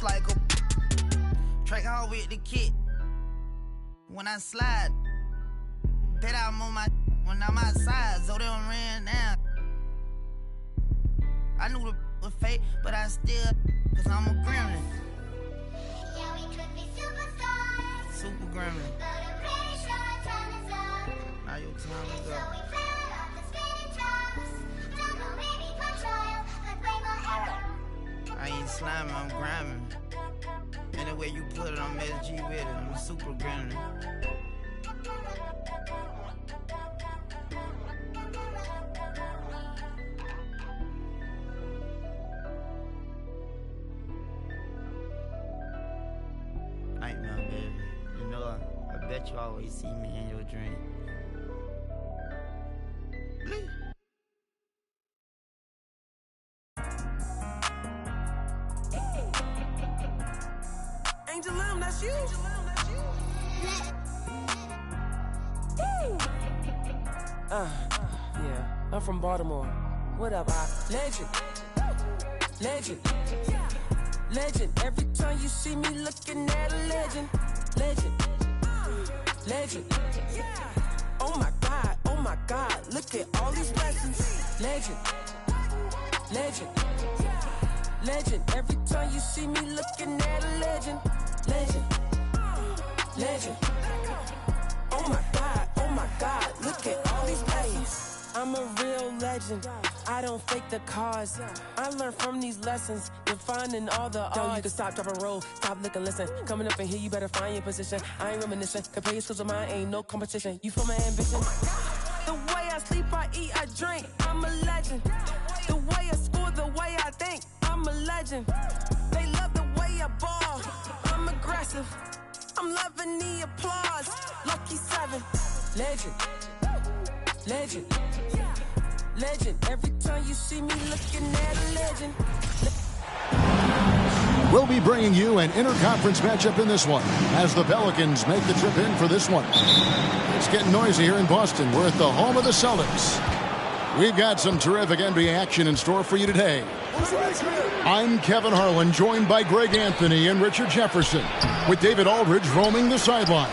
like a track hard with the kid. When I slide, bet I'm on my when I'm outside, so they don't ran down. I knew the was fake, but I still, cause I'm a gremlin. Yeah, we could be superstars. Super gremlin. But I'm pretty sure our time is up. Now your time is So up. we fell off the spinning tops. Don't know, maybe control, but blame my error. I ain't sliming, I'm grinding. Any way you put it, I'm SG with it. I'm a super gremlin. Nightmare, baby. You know, I bet you always see me in your dream. Angel Lim, that's you. Yeah, I'm from Baltimore. What up, legend, legend, legend. Every time you see me looking at a legend, legend, legend. Oh my God, look at all these blessings. Legend, legend, legend. Every time you see me looking at a legend, legend, legend. Oh my God, look at all these blessings. I'm a real legend. I don't fake the cause. I learned from these lessons, defining all the odds. You can stop, drop, and roll. Stop, look, and listen. Coming up in here, you better find your position. I ain't reminiscing. Compare your skills with mine, ain't no competition. You feel my ambition? The way I sleep, I eat, I drink. I'm a legend. The way I score, the way I think. I'm a legend. They love the way I ball. I'm aggressive. I'm loving the applause. Lucky 7. Legend. Legend. Legend. Every time you see me looking at a legend. We'll be bringing you an interconference matchup in this one as the Pelicans make the trip in for this one. It's getting noisy here in Boston. We're at the home of the Celtics. We've got some terrific NBA action in store for you today. I'm Kevin Harlan, joined by Greg Anthony and Richard Jefferson, with David Aldridge roaming the sideline.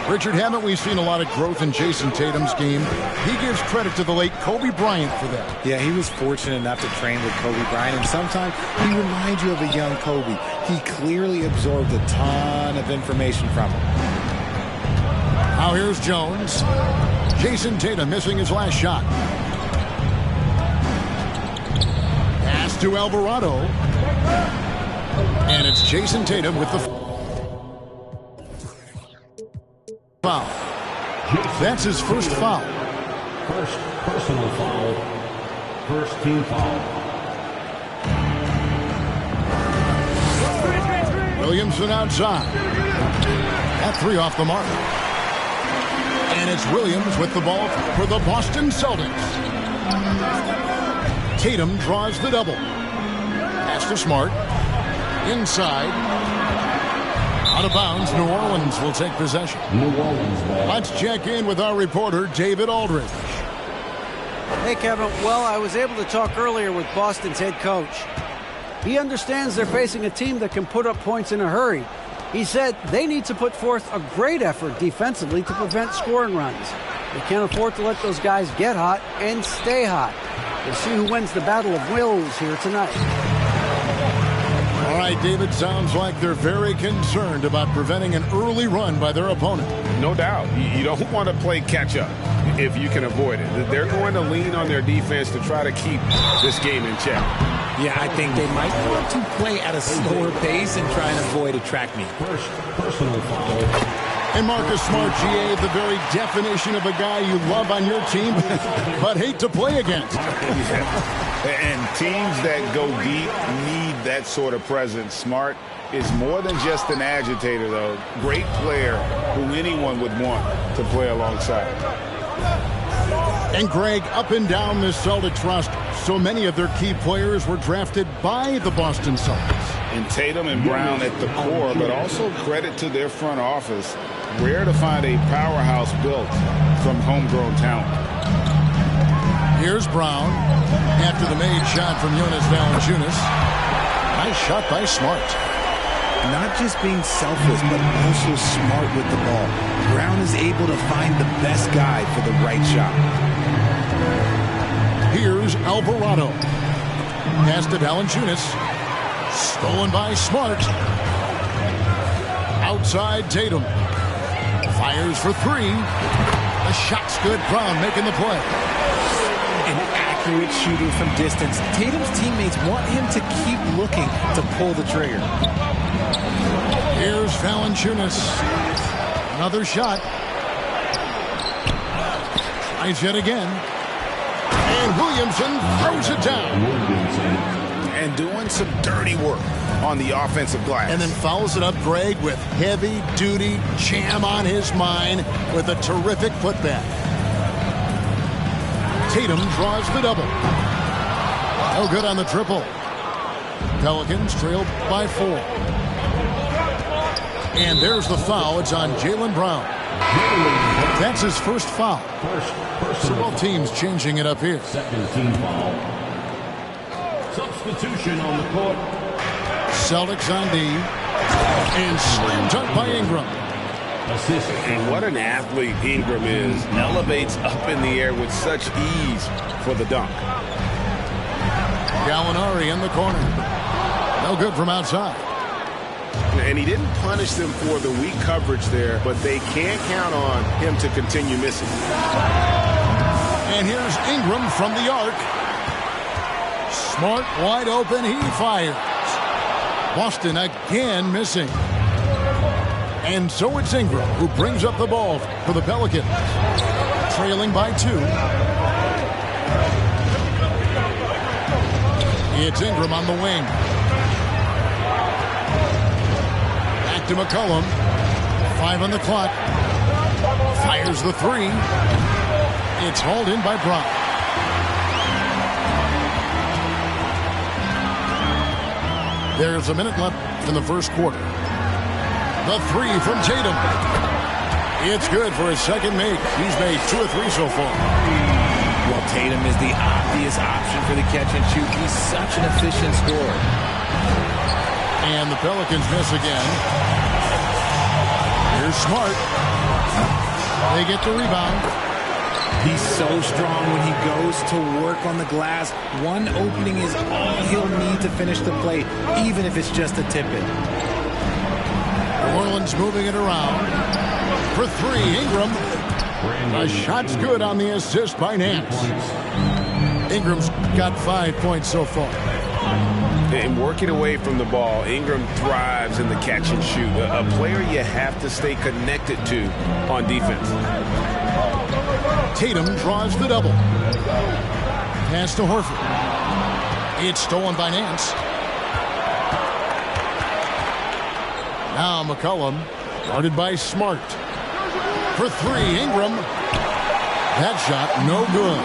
Richard, haven't we seen a lot of growth in Jason Tatum's game? He gives credit to the late Kobe Bryant for that. Yeah, he was fortunate enough to train with Kobe Bryant, and sometimes he reminds you of a young Kobe. He clearly absorbed a ton of information from him. Now here's Jones. Jason Tatum missing his last shot. Pass to Alvarado. And it's Jason Tatum with the foul. That's his first foul. First personal foul. First team foul. Williamson outside. That 3 off the mark. And it's Williams with the ball for the Boston Celtics. Tatum draws the double. Pass to Smart. Inside. Out of bounds, New Orleans will take possession. New Orleans ball. Let's check in with our reporter, David Aldridge. Hey, Kevin. Well, I was able to talk earlier with Boston's head coach. He understands they're facing a team that can put up points in a hurry. He said they need to put forth a great effort defensively to prevent scoring runs. They can't afford to let those guys get hot and stay hot. We'll see who wins the battle of wills here tonight. All right, David, sounds like they're very concerned about preventing an early run by their opponent. No doubt. You don't want to play catch-up if you can avoid it. They're going to lean on their defense to try to keep this game in check. Yeah, I think they might want to play at a slower pace and try and avoid a track meet. First personal foul. And Marcus Smart, GA, the very definition of a guy you love on your team, but hate to play against. Yeah. And teams that go deep need that sort of presence. Smart is more than just an agitator, though. Great player who anyone would want to play alongside. And Greg, up and down the Celtics roster, so many of their key players were drafted by the Boston Celtics. And Tatum and Brown at the core, but also credit to their front office. Rare to find a powerhouse built from homegrown talent. Here's Brown after the made shot from Jonas Valanciunas. Nice shot by Smart. Not just being selfless, but also smart with the ball. Brown is able to find the best guy for the right shot. Here's Alvarado. Pass to Valanciunas. Stolen by Smart. Outside Tatum. Fires for three. The shot's good. Brown making the play. An accurate shooting from distance. Tatum's teammates want him to keep looking to pull the trigger. Here's Valanciunas. Another shot. Tries yet again. And Williamson throws it down. And doing some dirty work on the offensive glass. And then follows it up, Greg, with heavy-duty jam on his mind with a terrific putback. Tatum draws the double. No good on the triple. Pelicans trailed by 4. And there's the foul. It's on Jaylen Brown. That's his first foul. So both teams changing it up here. Second team foul. Substitution on the court. Celtics on D. And slam dunk by Ingram. Assist. And what an athlete Ingram is. Elevates up in the air with such ease for the dunk. Gallinari in the corner. No good from outside. And he didn't punish them for the weak coverage there, but they can't count on him to continue missing. And here's Ingram from the arc. Smart wide open. He fires. Boston again missing. And so it's Ingram who brings up the ball for the Pelicans. Trailing by 2. It's Ingram on the wing. Back to McCollum. 5 on the clock. Fires the 3. It's hauled in by Brown. There's a minute left in the first quarter. The 3 from Tatum. It's good for his second make. He's made 2 or 3 so far. Well, Tatum is the obvious option for the catch and shoot. He's such an efficient scorer. And the Pelicans miss again. Here's Smart. They get the rebound. He's so strong when he goes to work on the glass. One opening is all he'll need to finish the play, even if it's just a tip-in. New Orleans moving it around. For 3, Ingram. The shot's good on the assist by Nance. Ingram's got 5 points so far. And working away from the ball, Ingram thrives in the catch and shoot. A player you have to stay connected to on defense. Tatum draws the double. Pass to Horford. It's stolen by Nance. Now McCollum, guarded by Smart. For 3, Ingram. That shot, no good.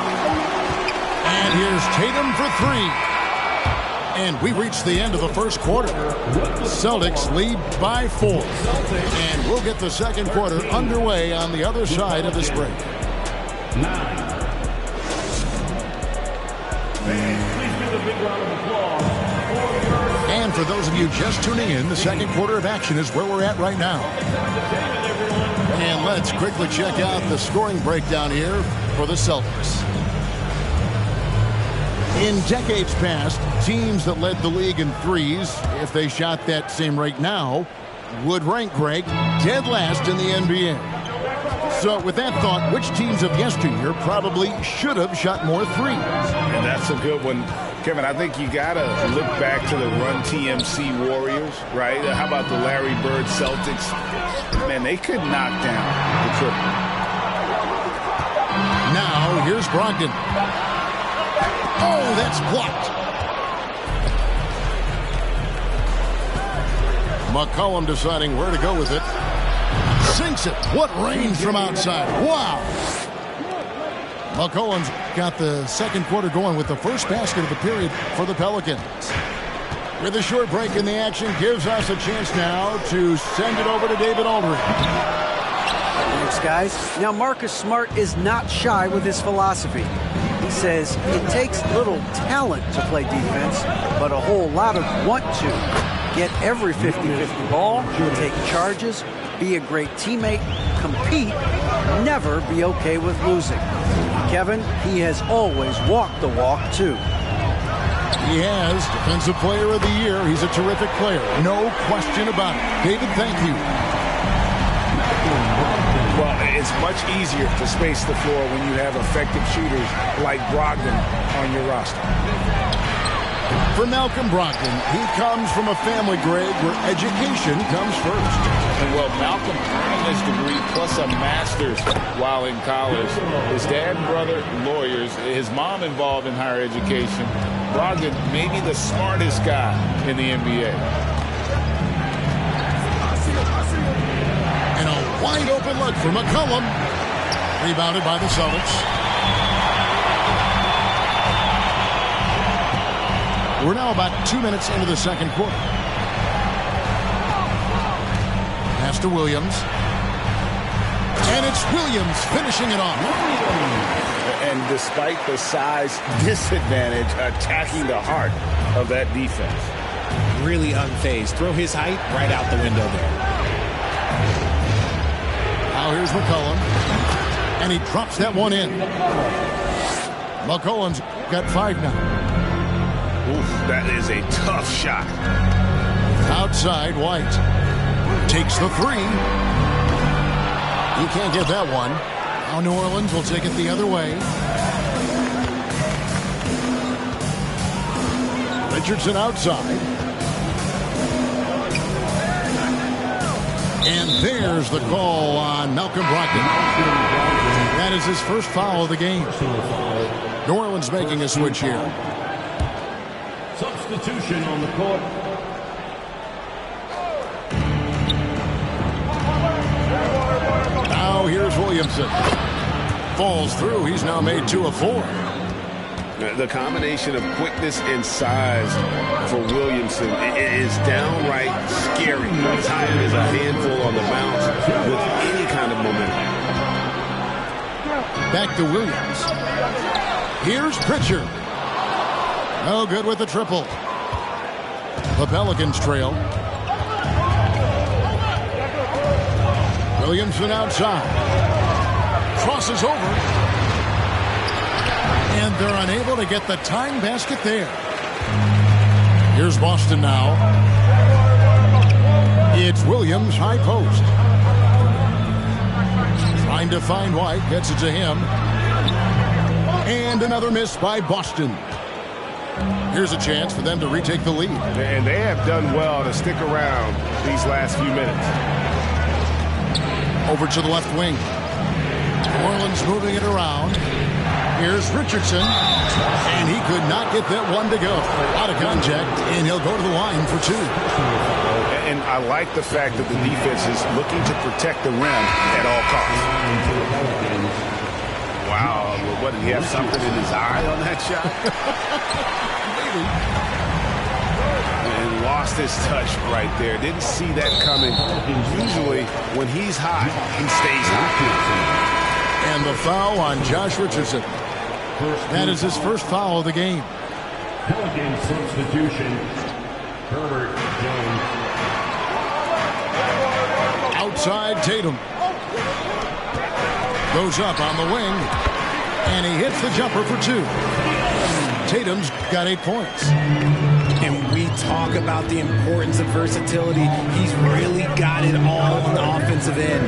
And here's Tatum for 3. And we reach the end of the first quarter. Celtics lead by 4. And we'll get the second quarter underway on the other side of this break. 9. Please give a big round of applause. And for those of you just tuning in, the second quarter of action is where we're at right now. And let's quickly check out the scoring breakdown here for the Celtics. In decades past, teams that led the league in threes, if they shot that same rate now, would rank, Greg, dead last in the NBA. So with that thought, which teams of yesteryear probably should have shot more threes? And that's a good one. Kevin, I think you got to look back to the Run TMC Warriors, right? How about the Larry Bird Celtics? Man, they could knock down the triple. Now, here's Brogdon. Oh, that's blocked. McCollum deciding where to go with it. Sinks it. What range from outside. Wow. McCollum's got the second quarter going with the first basket of the period for the Pelicans. With a short break in the action, gives us a chance now to send it over to David Aldridge. Thanks, guys. Now, Marcus Smart is not shy with his philosophy. He says it takes little talent to play defense, but a whole lot of want to. Get every 50-50 ball, take charges, be a great teammate, compete, never be okay with losing. Kevin, he has always walked the walk, too. He has Defensive Player of the Year. He's a terrific player. No question about it. David, thank you. Well, it's much easier to space the floor when you have effective shooters like Brogdon on your roster. For Malcolm Brogdon, he comes from a family, Greg, where education comes first. And well, Malcolm earned his degree plus a master's while in college. His dad and brother, lawyers. His mom involved in higher education. Brogdon may be the smartest guy in the NBA. And a wide open look for McCollum. Rebounded by the Celtics. We're now about 2 minutes into the second quarter. Pass to Williams. And it's Williams finishing it off. And despite the size disadvantage, attacking the heart of that defense. Really unfazed. Throw his height right out the window there. Now here's McCollum. And he drops that one in. McCollum's got 5 now. Oof, that is a tough shot. Outside, White takes the 3. He can't get that one. Now New Orleans will take it the other way. Richardson outside. And there's the call on Malcolm Brogdon. That is his first foul of the game. New Orleans making a switch here. Substitution on the court. Now here's Williamson. Falls through. He's now made 2 of 4. The combination of quickness and size for Williamson is downright scary. Time is a handful on the bounce with any kind of momentum. Back to Williams. Here's Pritchard. No good with the triple. The Pelicans trail. Williamson outside. Crosses over. And they're unable to get the tying basket there. Here's Boston now. It's Williams, high post. Trying to find White. Gets it to him. And another miss by Boston. Here's a chance for them to retake the lead. And they have done well to stick around these last few minutes. Over to the left wing. New Orleans moving it around. Here's Richardson. And he could not get that one to go. Out of contact, and he'll go to the line for 2. And I like the fact that the defense is looking to protect the rim at all costs. Wow, what, did he have something in his eye on that shot? Maybe. And lost his touch right there. Didn't see that coming. Usually, when he's hot, he stays hot. And the foul on Josh Richardson. That is his first foul of the game. Pelican substitution. Herbert Jones. Outside Tatum. Goes up on the wing. And he hits the jumper for 2. Tatum's got 8 points. And we talk about the importance of versatility. He's really got it all on the offensive end.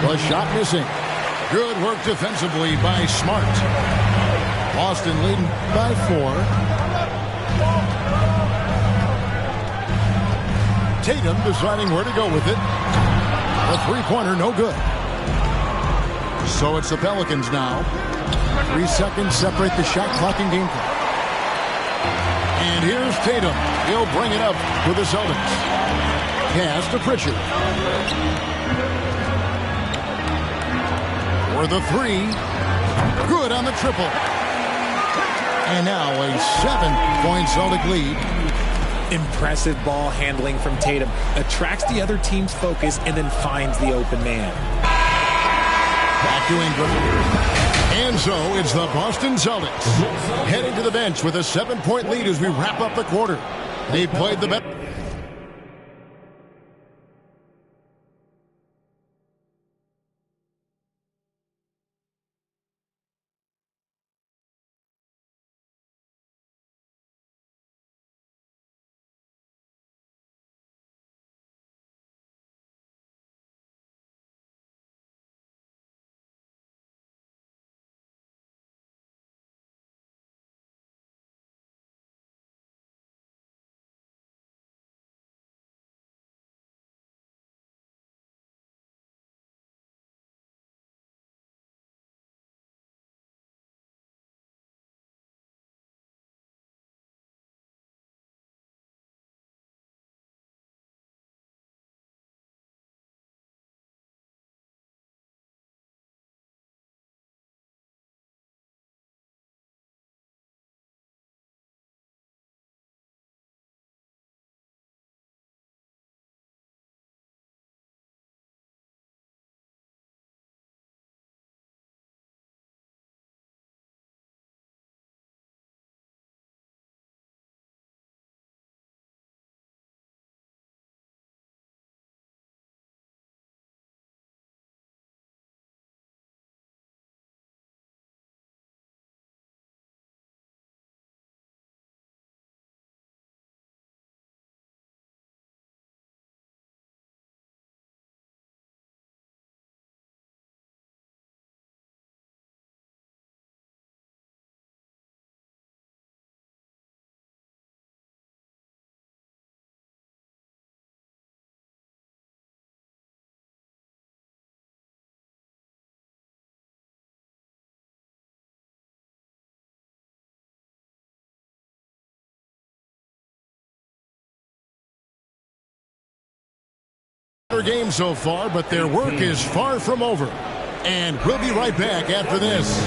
The shot missing. Good work defensively by Smart. Boston leading by 4. Tatum deciding where to go with it. The 3-pointer, no good. So it's the Pelicans now. 3 seconds separate the shot clock and game clock. And here's Tatum. He'll bring it up for the Celtics. Pass to Pritchard. For the 3. Good on the triple. And now a 7-point Celtic lead. Impressive ball handling from Tatum. Attracts the other team's focus and then finds the open man. Back to Ingram. And so it's the Boston Celtics heading to the bench with a 7-point lead as we wrap up the quarter. They played the best. Game so far, but their work is far from over. And we'll be right back after this.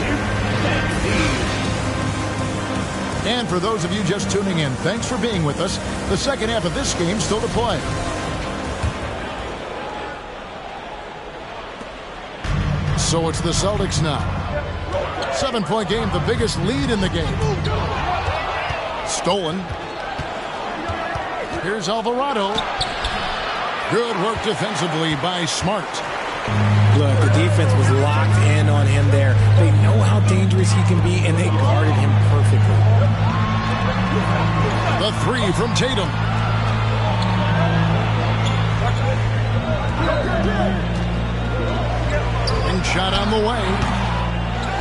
And for those of you just tuning in, thanks for being with us. The second half of this game still to play. So it's the Celtics now. 7-point game, the biggest lead in the game. Stolen. Here's Alvarado. Good work defensively by Smart. Look, the defense was locked in on him there. They know how dangerous he can be, and they guarded him perfectly. The three from Tatum. And shot on the way.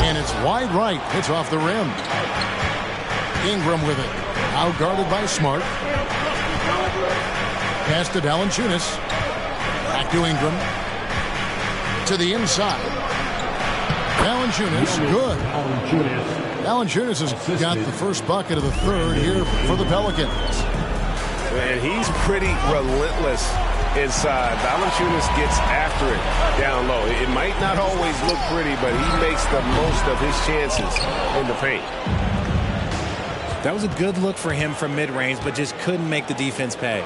And it's wide right. It's off the rim. Ingram with it. Out guarded by Smart. Pass to Valanciunas. Back to Ingram. To the inside. Valanciunas, good. Valanciunas has got the first bucket of the third here for the Pelicans. And he's pretty relentless inside. Valanciunas gets after it down low. It might not always look pretty, but he makes the most of his chances in the paint. That was a good look for him from mid-range, but just couldn't make the defense pay.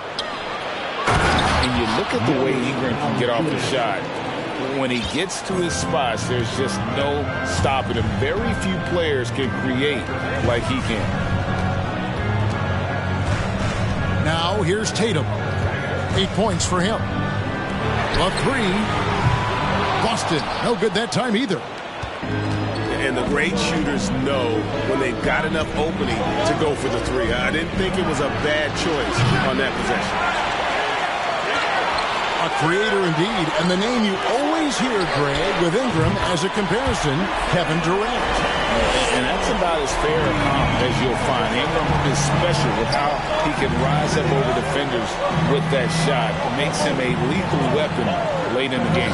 And you look at the way Ingram can get off the shot. When he gets to his spots, there's just no stopping him. Very few players can create like he can. Now here's Tatum. 8 points for him. A three. Boston. No good that time either. And the great shooters know when they've got enough opening to go for the three. I didn't think it was a bad choice on that possession. A creator indeed, and the name you always hear, Greg, with Ingram as a comparison, Kevin Durant. And that's about as fair a comp as you'll find. Ingram is special with how he can rise up over defenders with that shot. It makes him a lethal weapon late in the game.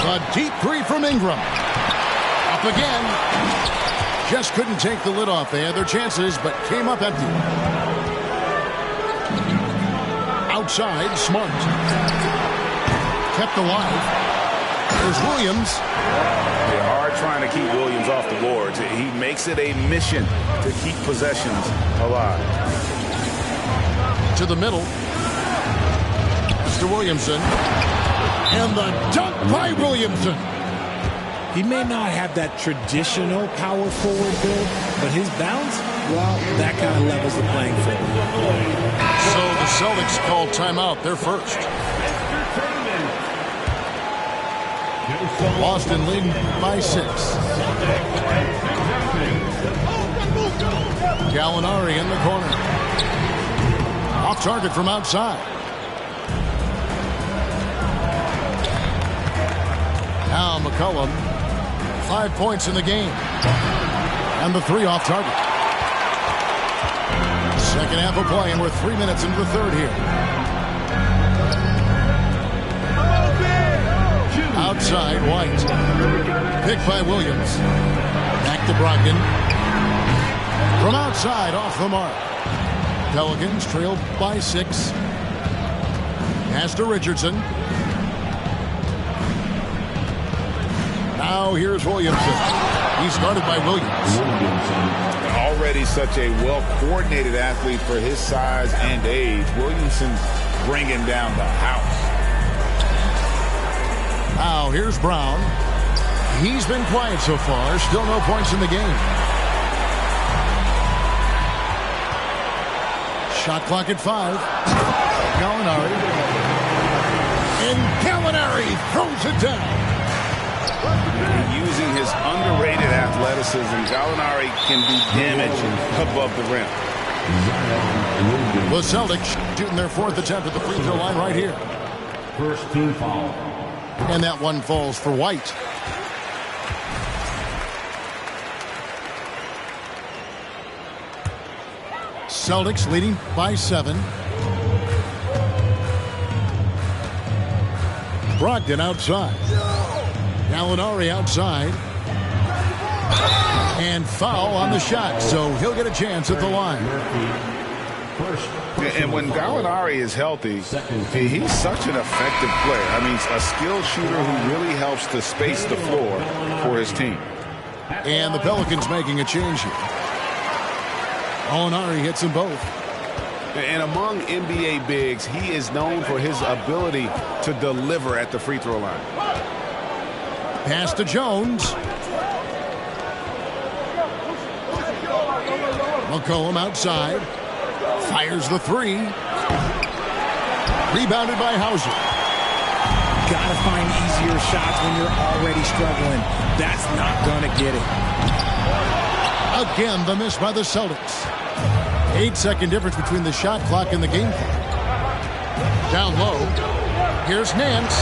A deep three from Ingram. Up again. Just couldn't take the lid off. They had their chances, but came up empty. Outside, Smart. Kept alive. There's Williams. Hard Smart trying to keep Williams off the boards. He makes it a mission to keep possessions alive. To the middle. Mr. Williamson. And the dunk by Williamson. He may not have that traditional power forward build, but his bounce, well, that kind of levels the playing field. So the Celtics call timeout. They're first. Boston leading by 6. Gallinari in the corner. Off target from outside. Now McCollum, 5 points in the game. And the 3 off target. Second half of play, and we're 3 minutes into the third here. Outside, White. Picked by Williams. Back to Brogdon. From outside, off the mark. Pelicans trailed by 6. Pass to Richardson. Now here's Williamson. He's guarded by Williams. Already such a well-coordinated athlete for his size and age. Williamson bringing down the house. Now here's Brown. He's been quiet so far. Still no points in the game. Shot clock at 5. Gallinari. And Gallinari throws it down. Using his underrated athleticism, Gallinari can do damage above the rim. The Celtics shooting their 4th attempt at the free throw line right here. First team foul. And that one falls for White. Celtics leading by 7. Brogdon outside. Gallinari outside. And foul on the shot, so he'll get a chance at the line. And when Gallinari is healthy, he's such an effective player. I mean, a skilled shooter who really helps to space the floor for his team. And the Pelicans making a change here. Gallinari hits them both. And among NBA bigs, he is known for his ability to deliver at the free throw line. Pass to Jones. McCollum outside. Fires the 3. Rebounded by Hauser. Gotta find easier shots when you're already struggling. That's not gonna get it. Again, the miss by the Celtics. 8-second difference between the shot clock and the game clock. Down low. Here's Nance.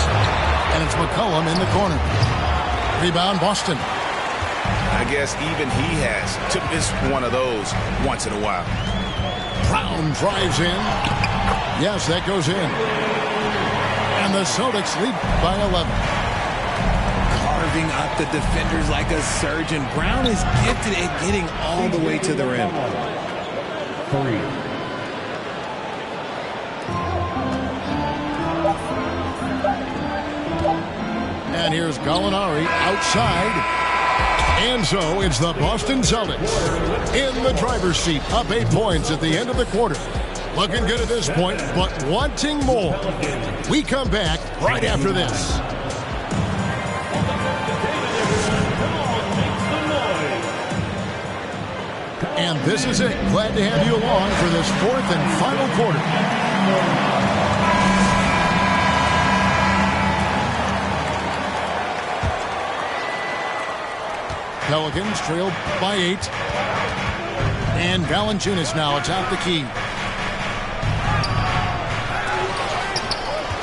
And it's McCollum in the corner. Rebound, Boston. I guess even he has to miss one of those once in a while. Brown drives in. Yes, that goes in. And the Celtics lead by 11. Carving up the defenders like a surgeon. Brown is gifted at getting all the way to the rim. 3. And here's Gallinari outside. And so it's the Boston Celtics in the driver's seat, up 8 points at the end of the quarter. Looking good at this point, but wanting more. We come back right after this. And this is it. Glad to have you along for this 4th and final quarter. Pelicans trail by 8. And Valanciunas now atop the key.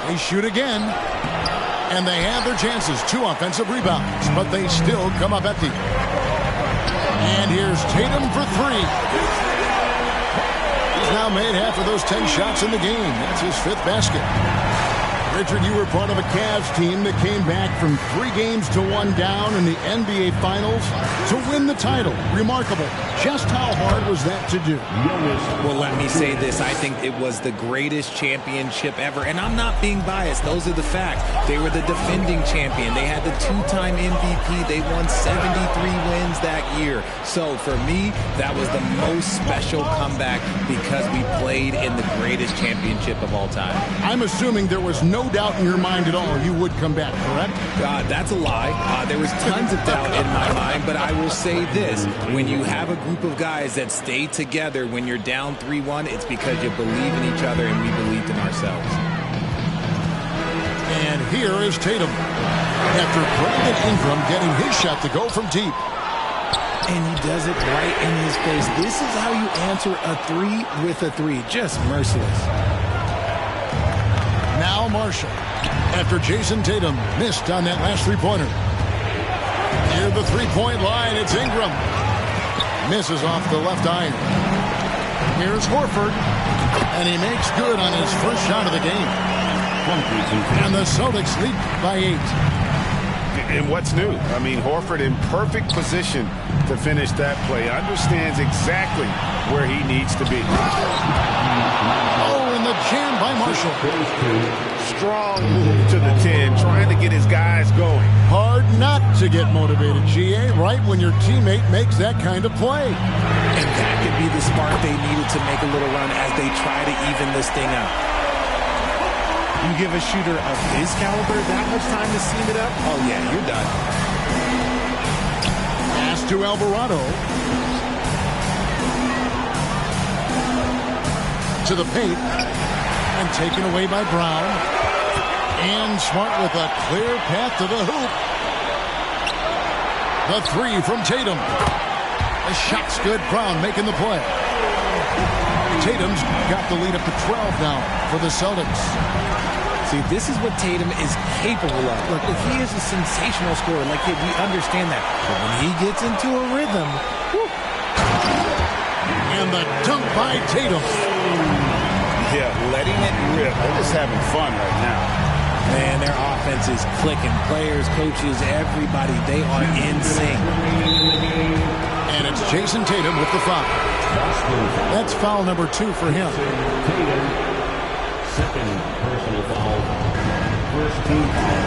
They shoot again. And they have their chances. 2 offensive rebounds. But they still come up empty. And here's Tatum for 3. He's now made half of those 10 shots in the game. That's his 5th basket. Richard, you were part of a Cavs team that came back from 3 games to 1 down in the NBA Finals to win the title. Remarkable. Just how hard was that to do? Well, let me say this. I think it was the greatest championship ever. And I'm not being biased. Those are the facts. They were the defending champion. They had the 2-time MVP. They won 73 wins that year. So for me, that was the most special comeback because we played in the greatest championship of all time. I'm assuming there was no doubt in your mind at all you would come back, correct? That's a lie. There was tons of doubt in my mind, but I will say this. When you have a group of guys that stay together when you're down 3-1, it's because you believe in each other and we believed in ourselves. And here is Tatum. After Brandon Ingram getting his shot to go from deep. And he does it right in his face. This is how you answer a 3 with a 3. Just merciless. Now Marshall. After Jason Tatum missed on that last three-pointer. Near the three-point line, it's Ingram. Misses off the left iron. Here's Horford. And he makes good on his first shot of the game. And the Celtics lead by 8. And what's new? I mean, Horford in perfect position to finish that play. Understands exactly where he needs to be. Oh, and the jam by Marshall. Strong move to the 10, trying to get his guys going. Hard not to get motivated, GA, right when your teammate makes that kind of play. And that could be the spark they needed to make a little run as they try to even this thing up. You give a shooter of his caliber that much time to seam it up, oh yeah, you're done. Pass to Alvarado. To the paint. And taken away by Brown. And Smart with a clear path to the hoop. The 3 from Tatum. The shot's good. Brown making the play. Tatum's got the lead up to 12 now for the Celtics. See, this is what Tatum is capable of. Look, if he is a sensational scorer, like we understand that. But when he gets into a rhythm, whew. And the dunk by Tatum. Yeah, letting it rip. They're just having fun right now. Man, their offense is clicking. Players, coaches, everybody, they are in sync. And it's Jason Tatum with the foul. That's foul number 2 for him. Second personal foul. First team foul.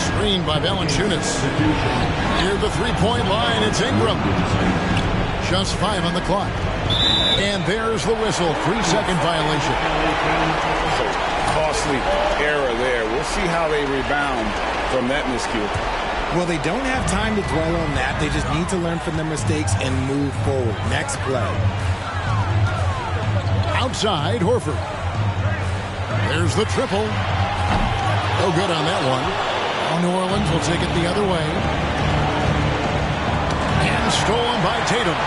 Screen by Valanciunas. Near the three-point line, it's Ingram. Just 5 on the clock. And there's the whistle. 3-second violation. So costly error there. We'll see how they rebound from that miscue. Well, they don't have time to dwell on that. They just need to learn from their mistakes and move forward. Next play. Outside, Horford. There's the triple. No good on that one. Now New Orleans will take it the other way. And stolen by Tatum.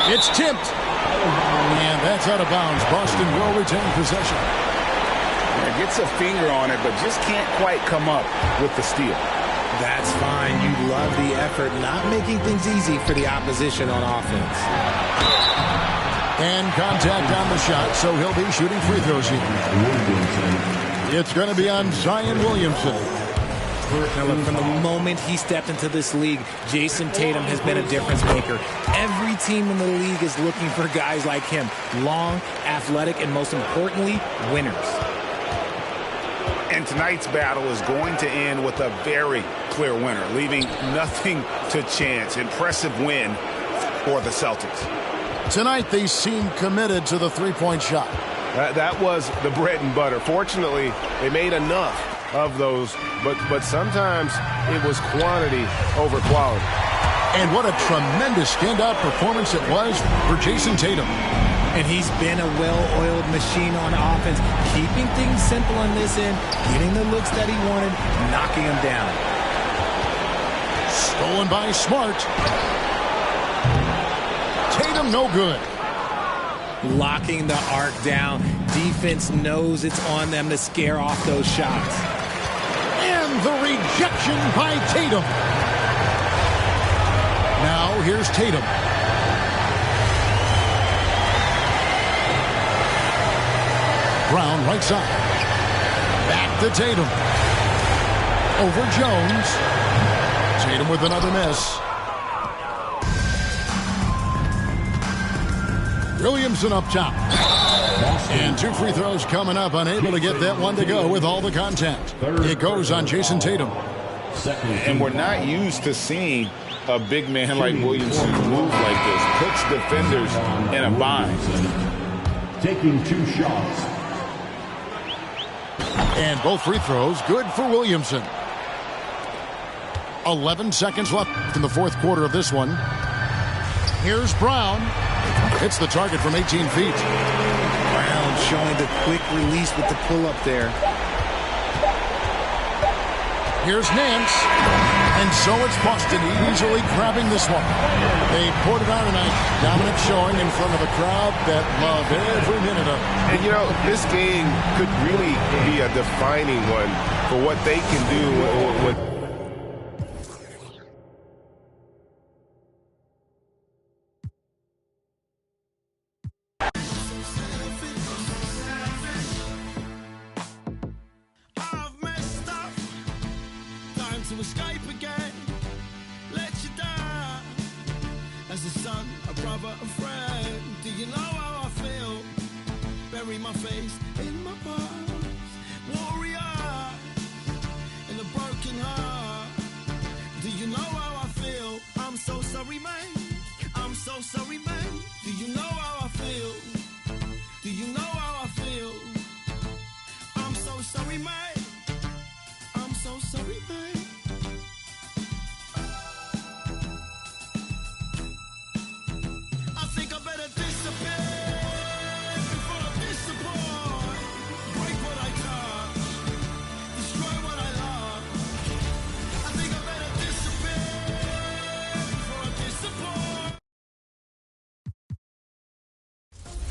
It's tipped. And that's out of bounds. Boston will retain possession. Yeah, gets a finger on it, but just can't quite come up with the steal. That's fine. You love the effort, not making things easy for the opposition on offense. And contact on the shot, so he'll be shooting free throws here. It's going to be on Zion Williamson. Now look, from the moment he stepped into this league, Jason Tatum has been a difference maker. Every team in the league is looking for guys like him. Long, athletic, and most importantly, winners. And tonight's battle is going to end with a very clear winner, leaving nothing to chance. Impressive win for the Celtics. Tonight, they seem committed to the three-point shot. That was the bread and butter. Fortunately, they made enough of those, but sometimes it was quantity over quality. And what a tremendous standout performance it was for Jason Tatum. And he's been a well-oiled machine on offense, keeping things simple on this end, getting the looks that he wanted, knocking them down. Stolen by Smart. Tatum no good. Locking the arc down. Defense knows it's on them to scare off those shots. And the rejection by Tatum. Now here's Tatum. Brown right side. Back to Tatum. Over Jones. Tatum with another miss. Williamson up top. And 2 free throws coming up. Unable to get that one to go with all the contact. It goes on Jason Tatum. And we're not used to seeing a big man like Williamson move like this. Puts defenders in a bind. Taking 2 shots. And both free throws good for Williamson. 11 seconds left in the fourth quarter of this one. Here's Brown. Hits the target from 18 feet. Brown showing the quick release with the pull-up there. Here's Nance. And so it's Boston easily grabbing this one. They poured it on tonight. Dominant showing in front of a crowd that loved every minute of it. And, you know, this game could really be a defining one for what they can do when to escape again, let you down. As a son, a brother, a friend, do you know how I feel? Bury my face in my past, warrior, in a broken heart. Do you know how I feel? I'm so sorry, man. I'm so sorry, man. Do you know how I feel? Do you know how I feel? I'm so sorry, man. I'm so sorry, man.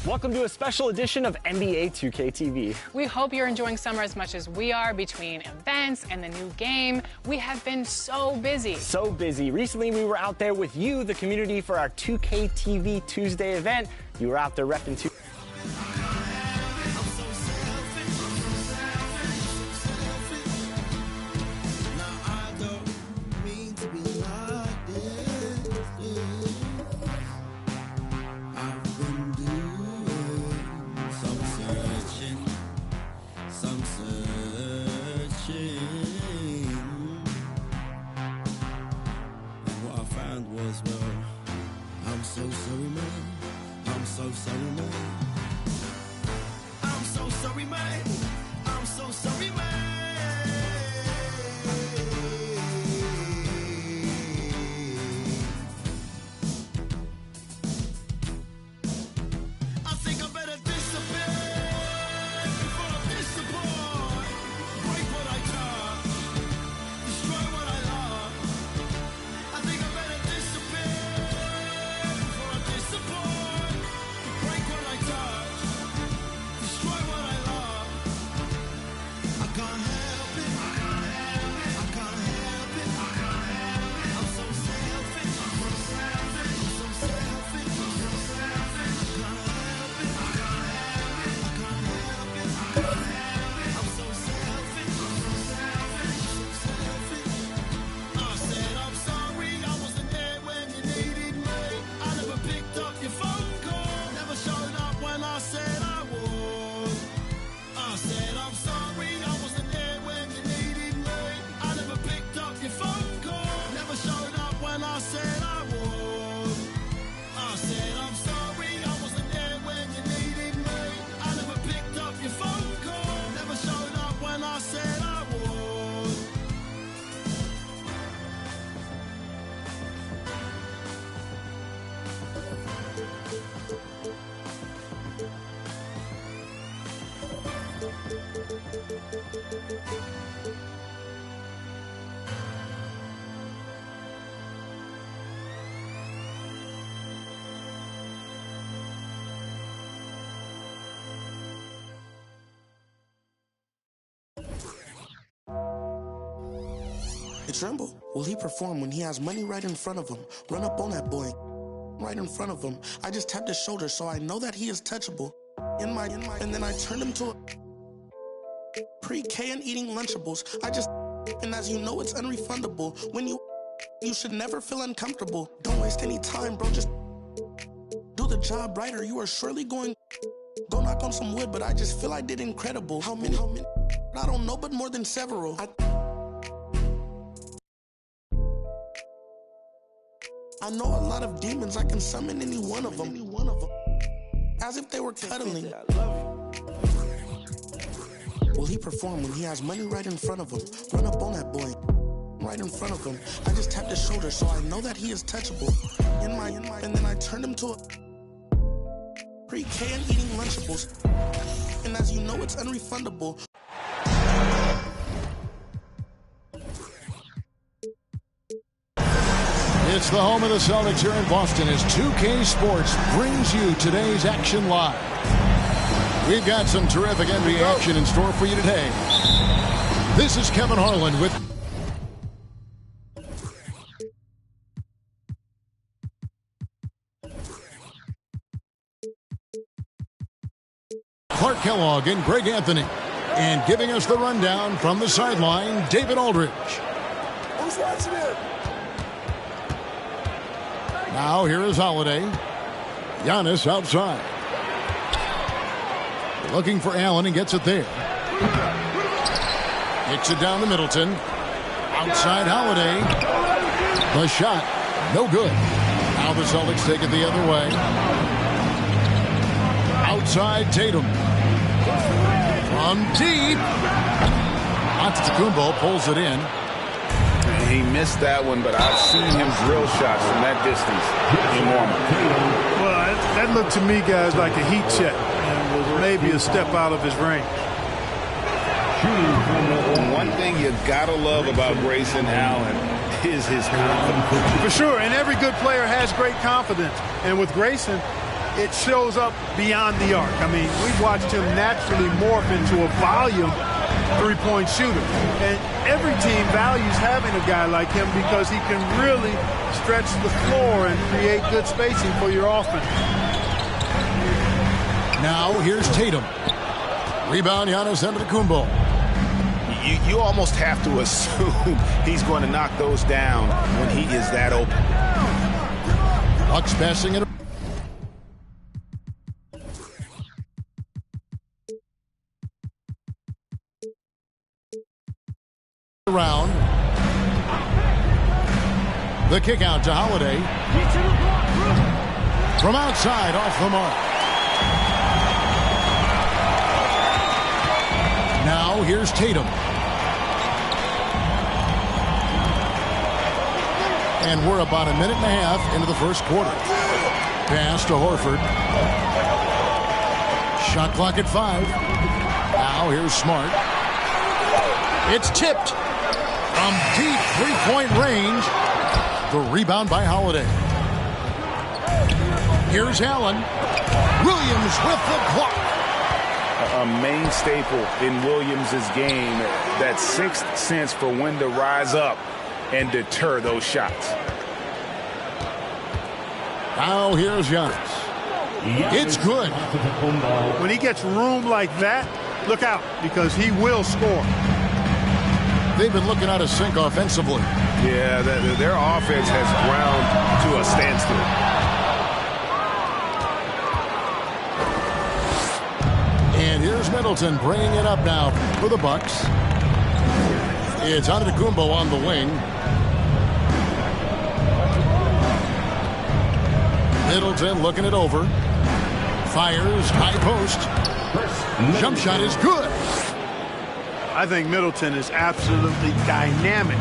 Welcome to a special edition of NBA 2K TV. We hope you're enjoying summer as much as we are. Between events and the new game, we have been so busy. So busy. Recently, we were out there with you, the community, for our 2K TV Tuesday event. You were out there repping 2K. Tremble. Will he perform when he has money right in front of him? Run up on that boy right in front of him. I just tapped his shoulder so I know that he is touchable. And then I turned him to a... pre-K and eating Lunchables. I just, and as you know, it's unrefundable. When you should never feel uncomfortable. Don't waste any time, bro. Just do the job right, or you are surely going. Go knock on some wood, but I just feel I did incredible. How many? I don't know, but more than several. I know a lot of demons. I can summon any one of them. As if they were cuddling. Will he perform when he has money right in front of him? Run up on that boy. Right in front of him. I just tapped his shoulder, so I know that he is touchable. And then I turned him to a pre-K and eating Lunchables. And as you know, it's unrefundable. It's the home of the Celtics here in Boston as 2K Sports brings you today's action live. We've got some terrific NBA action in store for you today. This is Kevin Harlan with Clark Kellogg and Greg Anthony. And giving us the rundown from the sideline, David Aldridge. Who's watching it? Now here is Holiday. Giannis outside. Looking for Allen and gets it there. Kicks it down to Middleton. Outside Holiday. The shot, no good. Now the Celtics take it the other way. Outside Tatum. From deep. Antetokounmpo pulls it in. He missed that one, but I've seen him drill shots from that distance in warm-up. Well, that looked to me, guys, like a heat check and was maybe a step out of his range. One thing you gotta love about Grayson Allen is his confidence. For sure, and every good player has great confidence. And with Grayson, it shows up beyond the arc. I mean, we've watched him naturally morph into a volume three-point shooter. And every team values having a guy like him because he can really stretch the floor and create good spacing for your offense. Now here's Tatum. Rebound, Giannis Antetokounmpo. You almost have to assume he's going to knock those down when he is that open. Bucks passing it. Around. The kick out to Holiday. From outside, off the mark. Now here's Tatum. And we're about a minute and a half into the first quarter. Pass to Horford. Shot clock at 5. Now here's Smart. It's tipped. From deep three-point range. The rebound by Holiday. Here's Allen. Williams with the block. A main staple in Williams' game, that sixth sense for when to rise up and deter those shots. Now here's Giannis. It's good. When he gets room like that, look out, because he will score. They've been looking out of sync offensively. Yeah, their offense has ground to a standstill. And here's Middleton bringing it up now for the Bucks. It's Antetokounmpo on the wing. Middleton looking it over. Fires, high post. Jump shot is good. I think Middleton is absolutely dynamic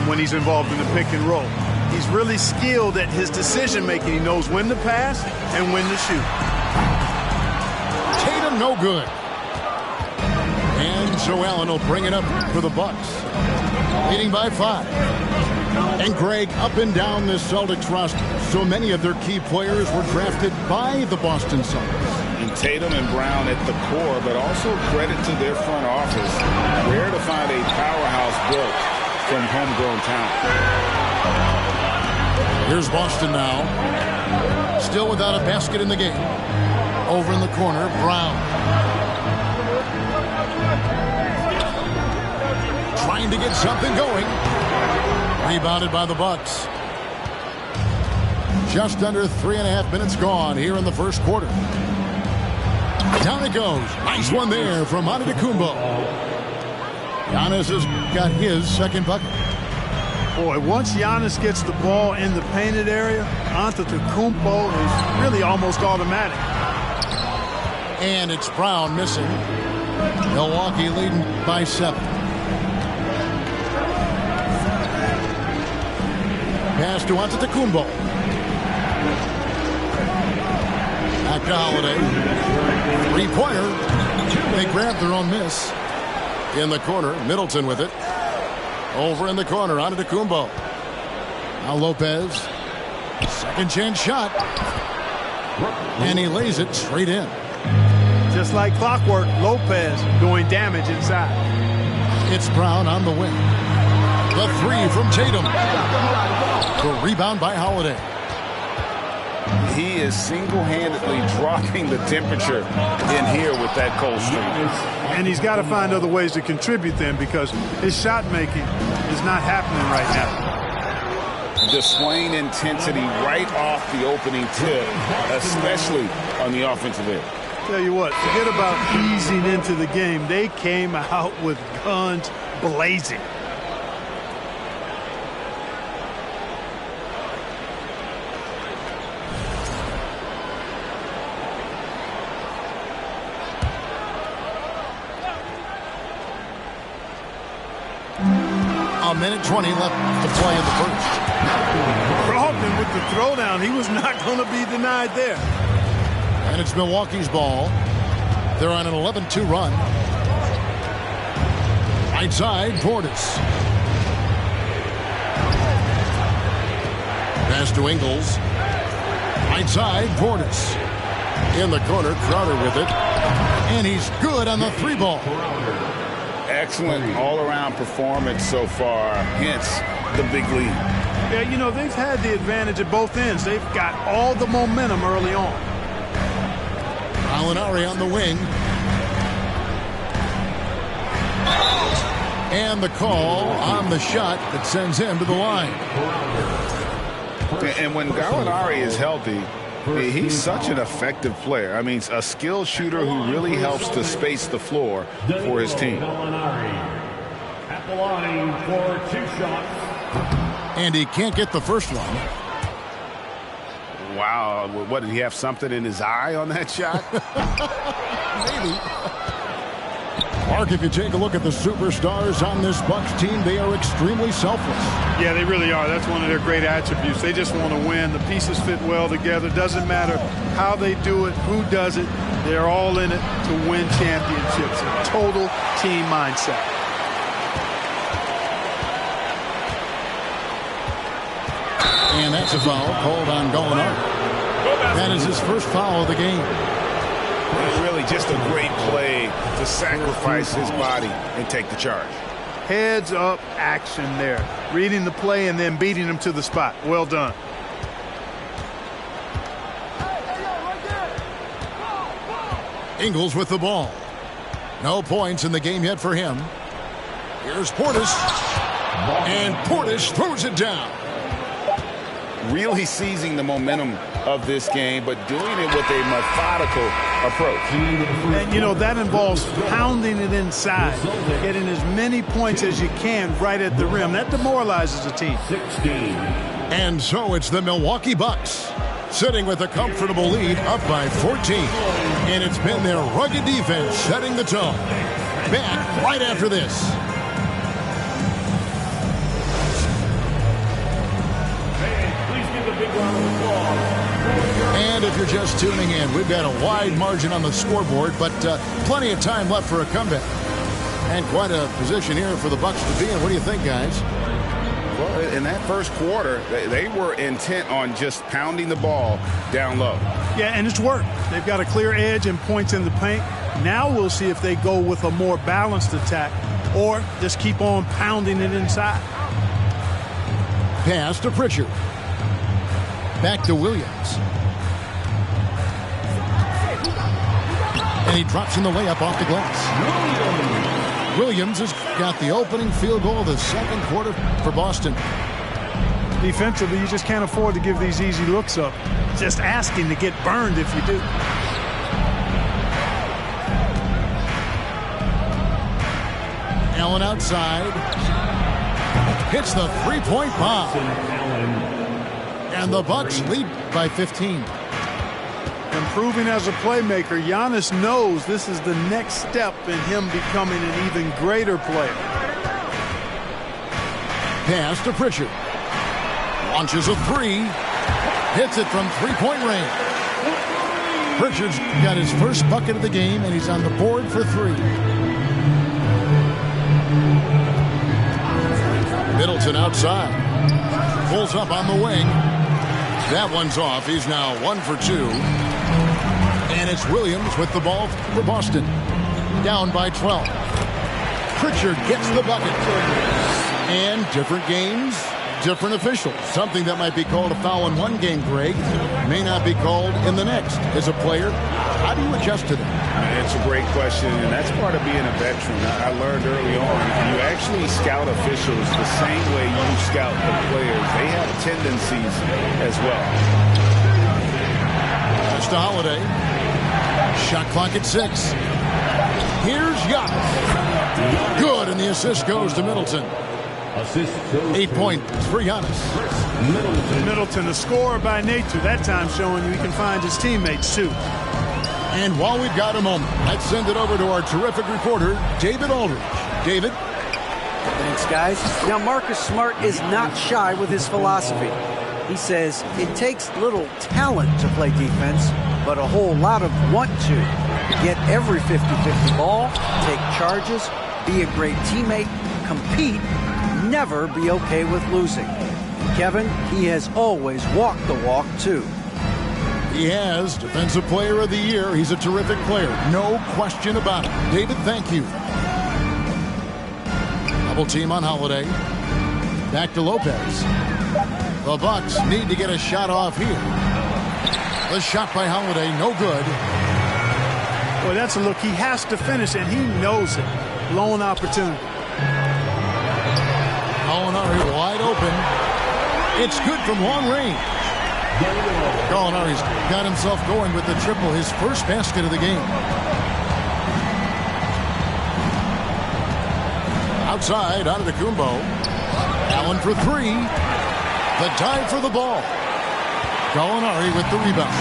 when he's involved in the pick and roll. He's really skilled at his decision-making. He knows when to pass and when to shoot. Tatum no good. And so Allen will bring it up for the Bucks. Leading by 5. And Greg, up and down this Celtics roster, so many of their key players were drafted by the Boston Celtics. And Tatum and Brown at the core, but also credit to their front office. Rare to find a powerhouse built from homegrown talent. Here's Boston now. Still without a basket in the game. Over in the corner, Brown. trying to get something going. Rebounded by the Bucks. Just under 3.5 minutes gone here in the first quarter. Down it goes. Nice one there from Antetokounmpo. Giannis has got his second bucket. Boy, once Giannis gets the ball in the painted area, Antetokounmpo is really almost automatic. And it's Brown missing. Milwaukee leading by 7. Pass to Antetokounmpo. Back to Holiday. Three-pointer. They grab their own miss. In the corner, Middleton with it. Over in the corner, Antetokounmpo. Now Lopez. Second chance shot. And he lays it straight in. Just like clockwork, Lopez doing damage inside. It's Brown on the wing. The three from Tatum. The rebound by Holiday. He is single-handedly dropping the temperature in here with that cold streak. And he's got to find other ways to contribute then, because his shot making is not happening right now. Displaying intensity right off the opening tip, especially on the offensive end. Tell you what, forget about easing into the game. They came out with guns blazing. A minute 20 left to play in the first. Brogdon with the throwdown. He was not going to be denied there. And it's Milwaukee's ball. They're on an 11-2 run. Right side, Portis. Pass to Ingles. Right side, Portis. In the corner, Crowder with it. And he's good on the three ball. Excellent all-around performance so far, hence the big lead. Yeah, you know, they've had the advantage at both ends. They've got all the momentum early on. Gallinari on the wing. And the call on the shot that sends him to the line. And when Gallinari is healthy, he's such an effective player. I mean, a skilled shooter who really helps to space the floor for his team. At the line for 2 shots. And he can't get the first one. Wow. What, did he have something in his eye on that shot? Maybe. Mark, if you take a look at the superstars on this Bucks team, they are extremely selfless. Yeah, they really are. That's one of their great attributes. They just want to win. The pieces fit well together. Doesn't matter how they do it, who does it. They're all in it to win championships. A total team mindset. And that's a foul called on Gallinari. That is his first foul of the game. Really just a great play to sacrifice his body and take the charge. Heads up action there. Reading the play and then beating him to the spot. Well done. Ingles with the ball. No points in the game yet for him. Here's Portis. And Portis throws it down. Really seizing the momentum of this game, but doing it with a methodical approach. And, you know, that involves pounding it inside, getting as many points as you can right at the rim. That demoralizes a team. 16. And so it's the Milwaukee Bucks sitting with a comfortable lead up by 14. And it's been their rugged defense setting the tone. Back right after this. And if you're just tuning in, we've got a wide margin on the scoreboard, but plenty of time left for a comeback. And quite a position here for the Bucks to be in. What do you think, guys? Well, in that first quarter, they were intent on just pounding the ball down low. Yeah, and it's worked. They've got a clear edge and points in the paint. Now we'll see if they go with a more balanced attack or just keep on pounding it inside. Pass to Pritchard. Back to Williams. And he drops in the layup off the glass. Williams has got the opening field goal of the second quarter for Boston. Defensively, you just can't afford to give these easy looks up. Just asking to get burned if you do. Allen outside. Hits the three-point bomb. And the Bucks lead by 15. Improving as a playmaker, Giannis knows this is the next step in him becoming an even greater player. Pass to Pritchard. Launches a three. Hits it from three-point range. Pritchard's got his first bucket of the game, and he's on the board for three. Middleton outside. Pulls up on the wing. That one's off. He's now 1 for 2. And it's Williams with the ball for Boston. Down by 12. Pritchard gets the bucket. And different games, different officials. Something that might be called a foul in one game, Greg, may not be called in the next. As a player, how do you adjust to that? It's a great question, and that's part of being a veteran. I learned early on, you actually scout officials the same way you scout the players. They have tendencies as well. Just a Holiday. Shot clock at 6. Here's Giannis. Good, and the assist goes to Middleton. 8 points for Giannis. Middleton, a scorer by nature, that time showing you he can find his teammates too. And while we've got a moment, let's send it over to our terrific reporter, David Aldridge. David? Thanks, guys. Now, Marcus Smart is not shy with his philosophy. He says it takes little talent to play defense, but a whole lot of want to. Get every 50-50 ball, take charges, be a great teammate, compete, never be okay with losing. Kevin, he has always walked the walk, too. He has Defensive Player of the Year. He's a terrific player. No question about it. David, thank you. Double team on Holiday. Back to Lopez. The Bucks need to get a shot off here. The shot by Holiday, no good. Well, that's a look he has to finish, and he knows it. Lone opportunity. Gallinari wide open. It's good from long range. Gallinari's got himself going with the triple, his first basket of the game. Outside, Antetokounmpo. Allen for three. The dive for the ball. Gallinari with the rebound.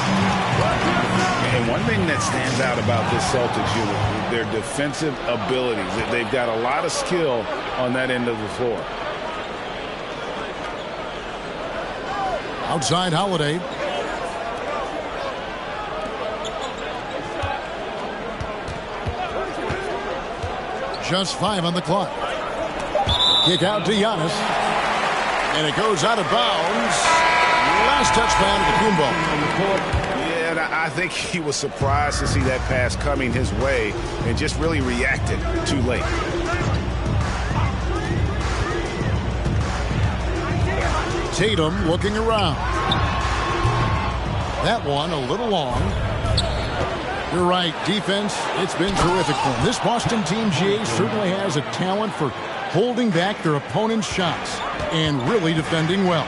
And one thing that stands out about this Celtics unit is their defensive abilities. They've got a lot of skill on that end of the floor. Outside Holiday. Just 5 on the clock. Kick out to Giannis. And it goes out of bounds. Last touch by Antetokounmpo. Yeah, and I think he was surprised to see that pass coming his way and just really reacted too late. Tatum looking around. That one a little long. You're right, defense, it's been terrific for him. This Boston team, GA, certainly has a talent for holding back their opponent's shots and really defending well.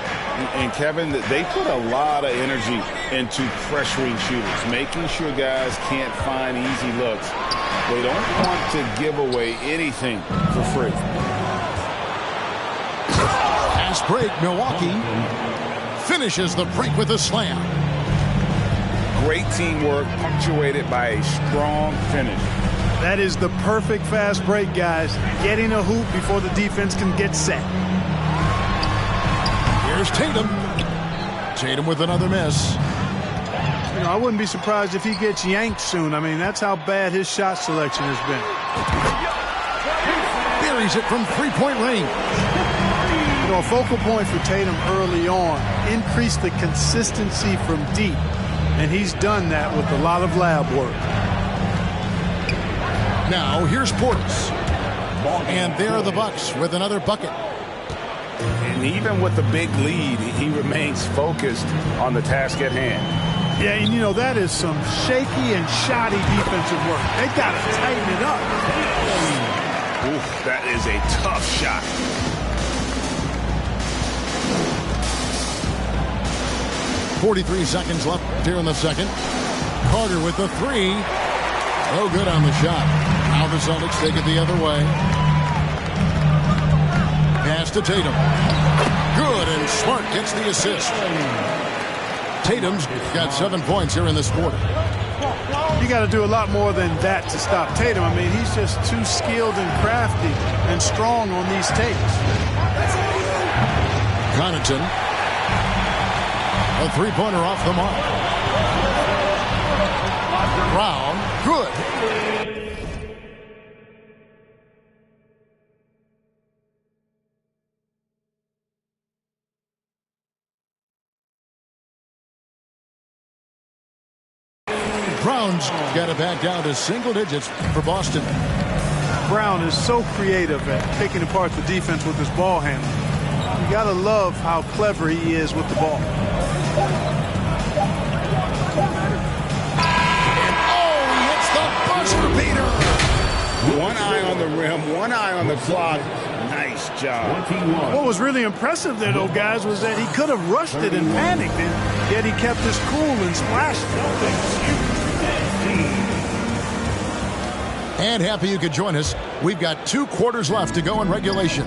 And Kevin, they put a lot of energy into pressuring shooters, making sure guys can't find easy looks. They don't want to give away anything for free. Fast break, Milwaukee finishes the break with a slam. Great teamwork punctuated by a strong finish. That is the perfect fast break, guys. Getting a hoop before the defense can get set. Here's Tatum. Tatum with another miss. You know, I wouldn't be surprised if he gets yanked soon. I mean, that's how bad his shot selection has been. Buries it from three-point range. You know, a focal point for Tatum early on, increase the consistency from deep. And he's done that with a lot of lab work. Now, here's Portis. And there are the Bucks with another bucket. And even with the big lead, he remains focused on the task at hand. Yeah, and you know, that is some shaky and shoddy defensive work. They got to tighten it up. Oof, that is a tough shot. .43 seconds left here in the second. Carter with the three. No good on the shot. Now the Celtics take it the other way. Pass to Tatum. Good, and Smart gets the assist. Tatum's got 7 points here in this quarter. You got to do a lot more than that to stop Tatum. I mean, he's just too skilled and crafty and strong on these takes. Connaughton. A three-pointer off the mark. Brown. Good. Brown's got it back down to single digits for Boston. Brown is so creative at picking apart the defense with his ball handling. You got to love how clever he is with the ball. And he hits the buzzer beater. One eye on the rim, one eye on the clock. Nice job. What was really impressive there, though, guys, was that he could have rushed it and panicked, and yet he kept his cool and splashed it. And happy you could join us. We've got 2 quarters left to go in regulation.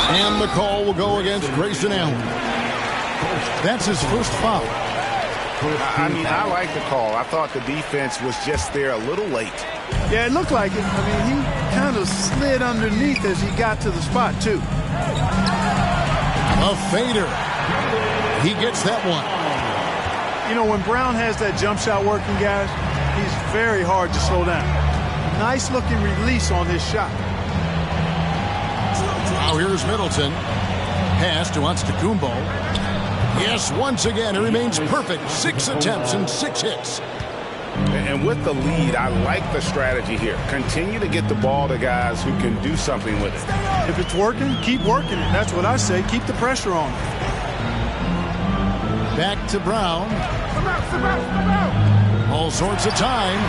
And the call will go against Grayson Allen. That's his first foul. I mean, I like the call. I thought the defense was just there a little late. Yeah, it looked like it. I mean, he kind of slid underneath as he got to the spot, too. A fader. He gets that one. You know, when Brown has that jump shot working, guys, he's very hard to slow down. Nice looking release on his shot. Now here's Middleton. Pass to Antetokounmpo. Yes, once again, it remains perfect. 6 attempts and 6 hits. And with the lead, I like the strategy here. Continue to get the ball to guys who can do something with it. If it's working, keep working it. That's what I say. Keep the pressure on. Back to Brown. All sorts of time.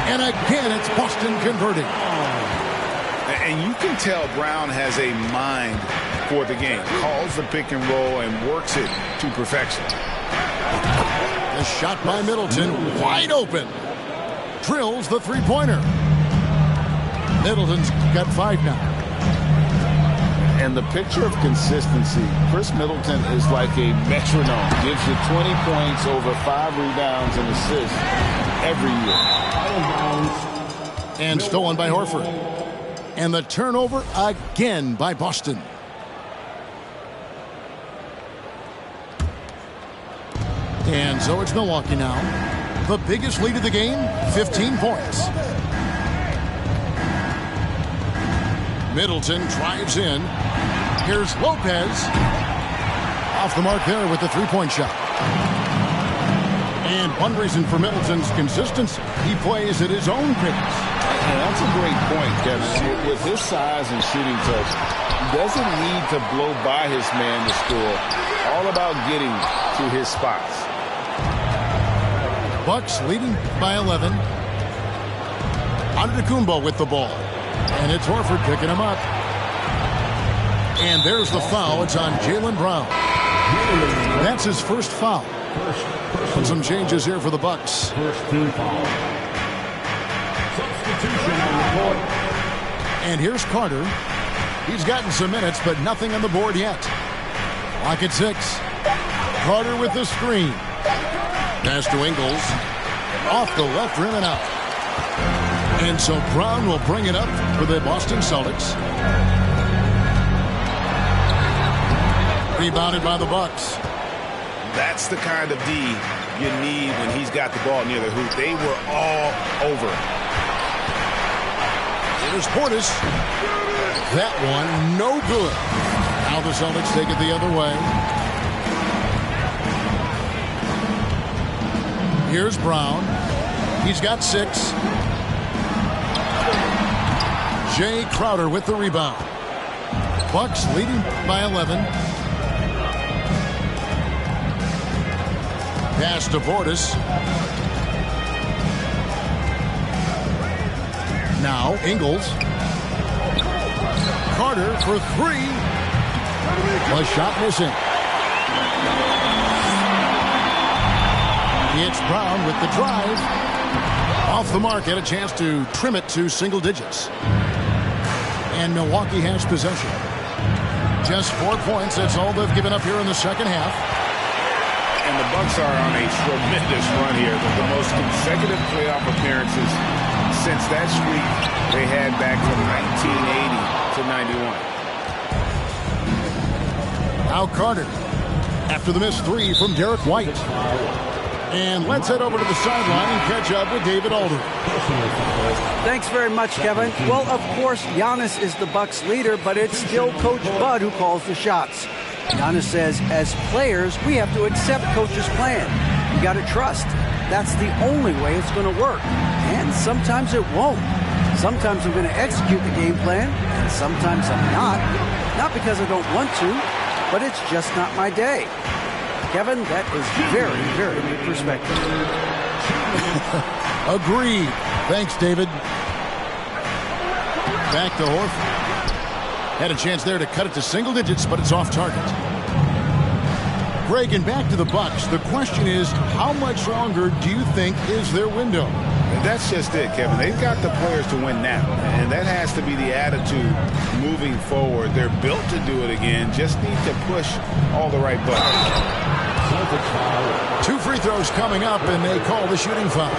And again, it's Boston converting. And you can tell Brown has a mind for the game. Calls the pick and roll and works it to perfection. The shot by Middleton, wide open. Drills the three-pointer. Middleton's got 5 now. And the picture of consistency, Chris Middleton is like a metronome. Gives you 20 points, over 5 rebounds and assists every year. And stolen by Horford. And the turnover again by Boston. And so it's Milwaukee now. The biggest lead of the game, 15 points. Middleton drives in. Here's Lopez. Off the mark there with the three-point shot. And one reason for Middleton's consistency, he plays at his own pace. And that's a great point, Kevin. With his size and shooting touch, he doesn't need to blow by his man to score. All about getting to his spots. Bucks leading by 11. Antetokounmpo with the ball. And it's Horford picking him up. And there's the foul. It's on Jaylen Brown. That's his first foul. And some changes here for the Bucks. First team foul. Substitution on the court. And here's Carter. He's gotten some minutes, but nothing on the board yet. Clock at 6. Carter with the screen. Pass to Ingles. Off the left rim and out. And so Brown will bring it up for the Boston Celtics. Rebounded by the Bucks. That's the kind of D you need when he's got the ball near the hoop. They were all over it. Here's Portis. That one, no good. Now the Celtics take it the other way. Here's Brown. He's got 6. Jay Crowder with the rebound. Bucks leading by 11. Pass to Portis. Now Ingles. Carter for three. A shot missing. It's Brown with the drive. Off the mark, had a chance to trim it to single digits. And Milwaukee has possession. Just 4 points. That's all they've given up here in the second half. And the Bucks are on a tremendous run here. The most consecutive playoff appearances since that streak they had back from 1980 to 91. Now Carter after the missed three from Derek White. And let's head over to the sideline and catch up with David Aldridge. Thanks very much, Kevin. Well, of course, Giannis is the Bucks leader, but it's still Coach Bud who calls the shots. Giannis says, as players, we have to accept Coach's plan. You got to trust. That's the only way it's going to work. And sometimes it won't. Sometimes I'm going to execute the game plan, and sometimes I'm not. Not because I don't want to, but it's just not my day. Kevin, that is very, very good perspective. Agreed. Thanks, David. Back to Horford. Had a chance there to cut it to single digits, but it's off target. Greg, and back to the Bucks. The question is, how much longer do you think is their window? That's just it, Kevin. They've got the players to win now, and that has to be the attitude moving forward. They're built to do it again. Just need to push all the right buttons. 2 free throws coming up, and they call the shooting foul.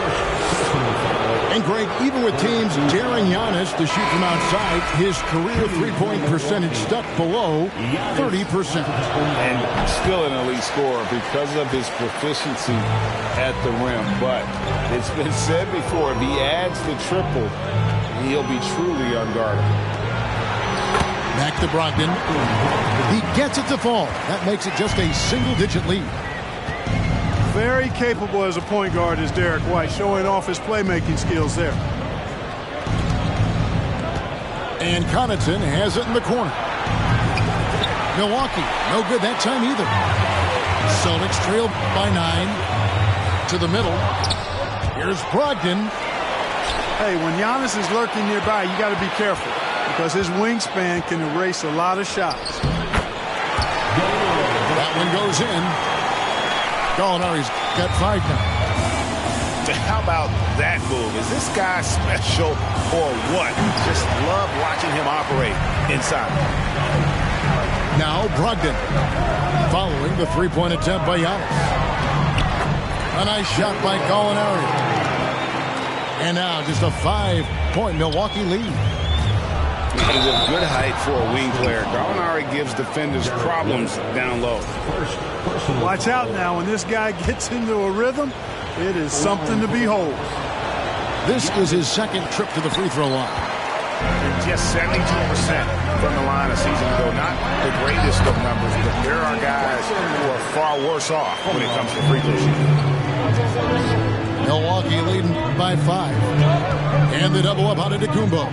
And Greg, even with teams daring Giannis to shoot from outside, his career three-point percentage stuck below 30%. And still an elite scorer because of his proficiency at the rim. But it's been said before, if he adds the triple, he'll be truly unguardable. Back to Brogdon. He gets it to fall. That makes it just a single-digit lead. Very capable as a point guard is Derek White, showing off his playmaking skills there. And Connaughton has it in the corner. Milwaukee, no good that time either. Celtics trailed by 9 to the middle. Here's Brogdon. Hey, when Giannis is lurking nearby, you got to be careful because his wingspan can erase a lot of shots. That one goes in. Gallinari's got 5 now. How about that move? Is this guy special or what? Just love watching him operate inside. Now Brogdon following the three-point attempt by Giannis. A nice shot by Gallinari. And now just a 5-point Milwaukee lead. He's a good height for a wing player. Gallinari gives defenders problems down low. Watch out now. When this guy gets into a rhythm, it is something to behold. This is his second trip to the free throw line. Just 72% from the line a season ago. Not the greatest of numbers, but there are guys who are far worse off when it comes to free throw shooting. Milwaukee leading by 5. And the double up on Antetokounmpo.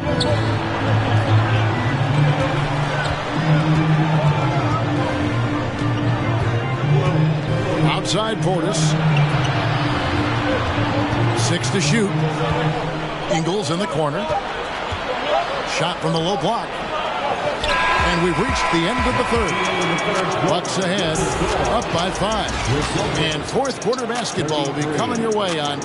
Outside Portis. 6 to shoot. Ingles in the corner. Shot from the low block. And we've reached the end of the third. Bucks ahead, up by 5. And fourth quarter basketball will be coming your way on.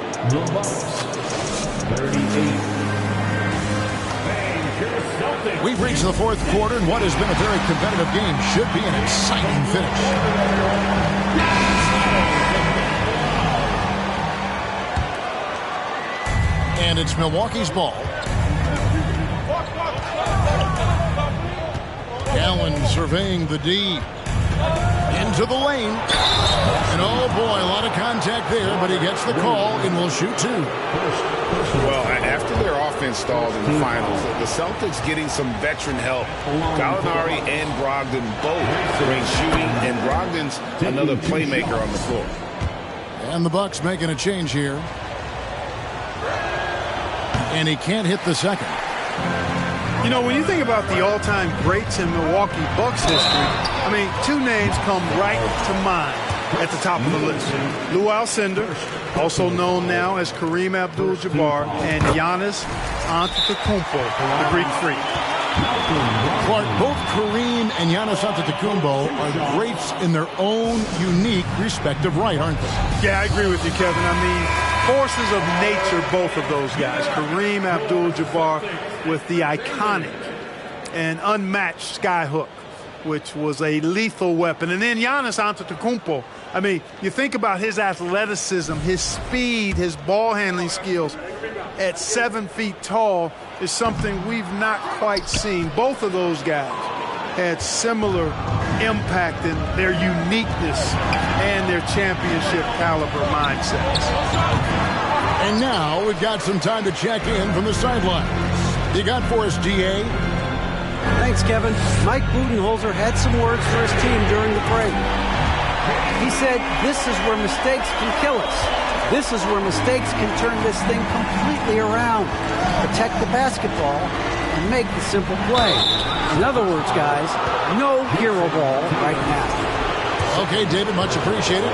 We've reached the fourth quarter, and what has been a very competitive game should be an exciting finish. And it's Milwaukee's ball. Allen surveying the D. Into the lane. And oh boy, a lot of contact there, but he gets the call and will shoot 2. Well, after their offense stalled in the finals, the Celtics getting some veteran help. Gallinari and Brogdon both bring shooting, and Brogdon's another playmaker on the floor. And the Bucks making a change here. And he can't hit the second. You know, when you think about the all-time greats in Milwaukee Bucks history, I mean, 2 names come right to mind. at the top of the list. Lou Alcindor, also known now as Kareem Abdul-Jabbar, and Giannis Antetokounmpo, the Greek Freak. Clark, both Kareem and Giannis Antetokounmpo are greats in their own unique respective right, aren't they? Yeah, I agree with you, Kevin. I mean, forces of nature, both of those guys. Kareem Abdul-Jabbar with the iconic and unmatched skyhook, which was a lethal weapon. And then Giannis Antetokounmpo. I mean, you think about his athleticism, his speed, his ball handling skills at 7 feet tall is something we've not quite seen. Both of those guys had similar impact in their uniqueness and their championship caliber mindsets. And now we've got some time to check in from the sidelines. You got for us, DA? Thanks, Kevin. Mike Budenholzer had some words for his team during the break. He said, "This is where mistakes can kill us. This is where mistakes can turn this thing completely around. Protect the basketball and make the simple play." In other words, guys, no hero ball right now. Okay, David, much appreciated.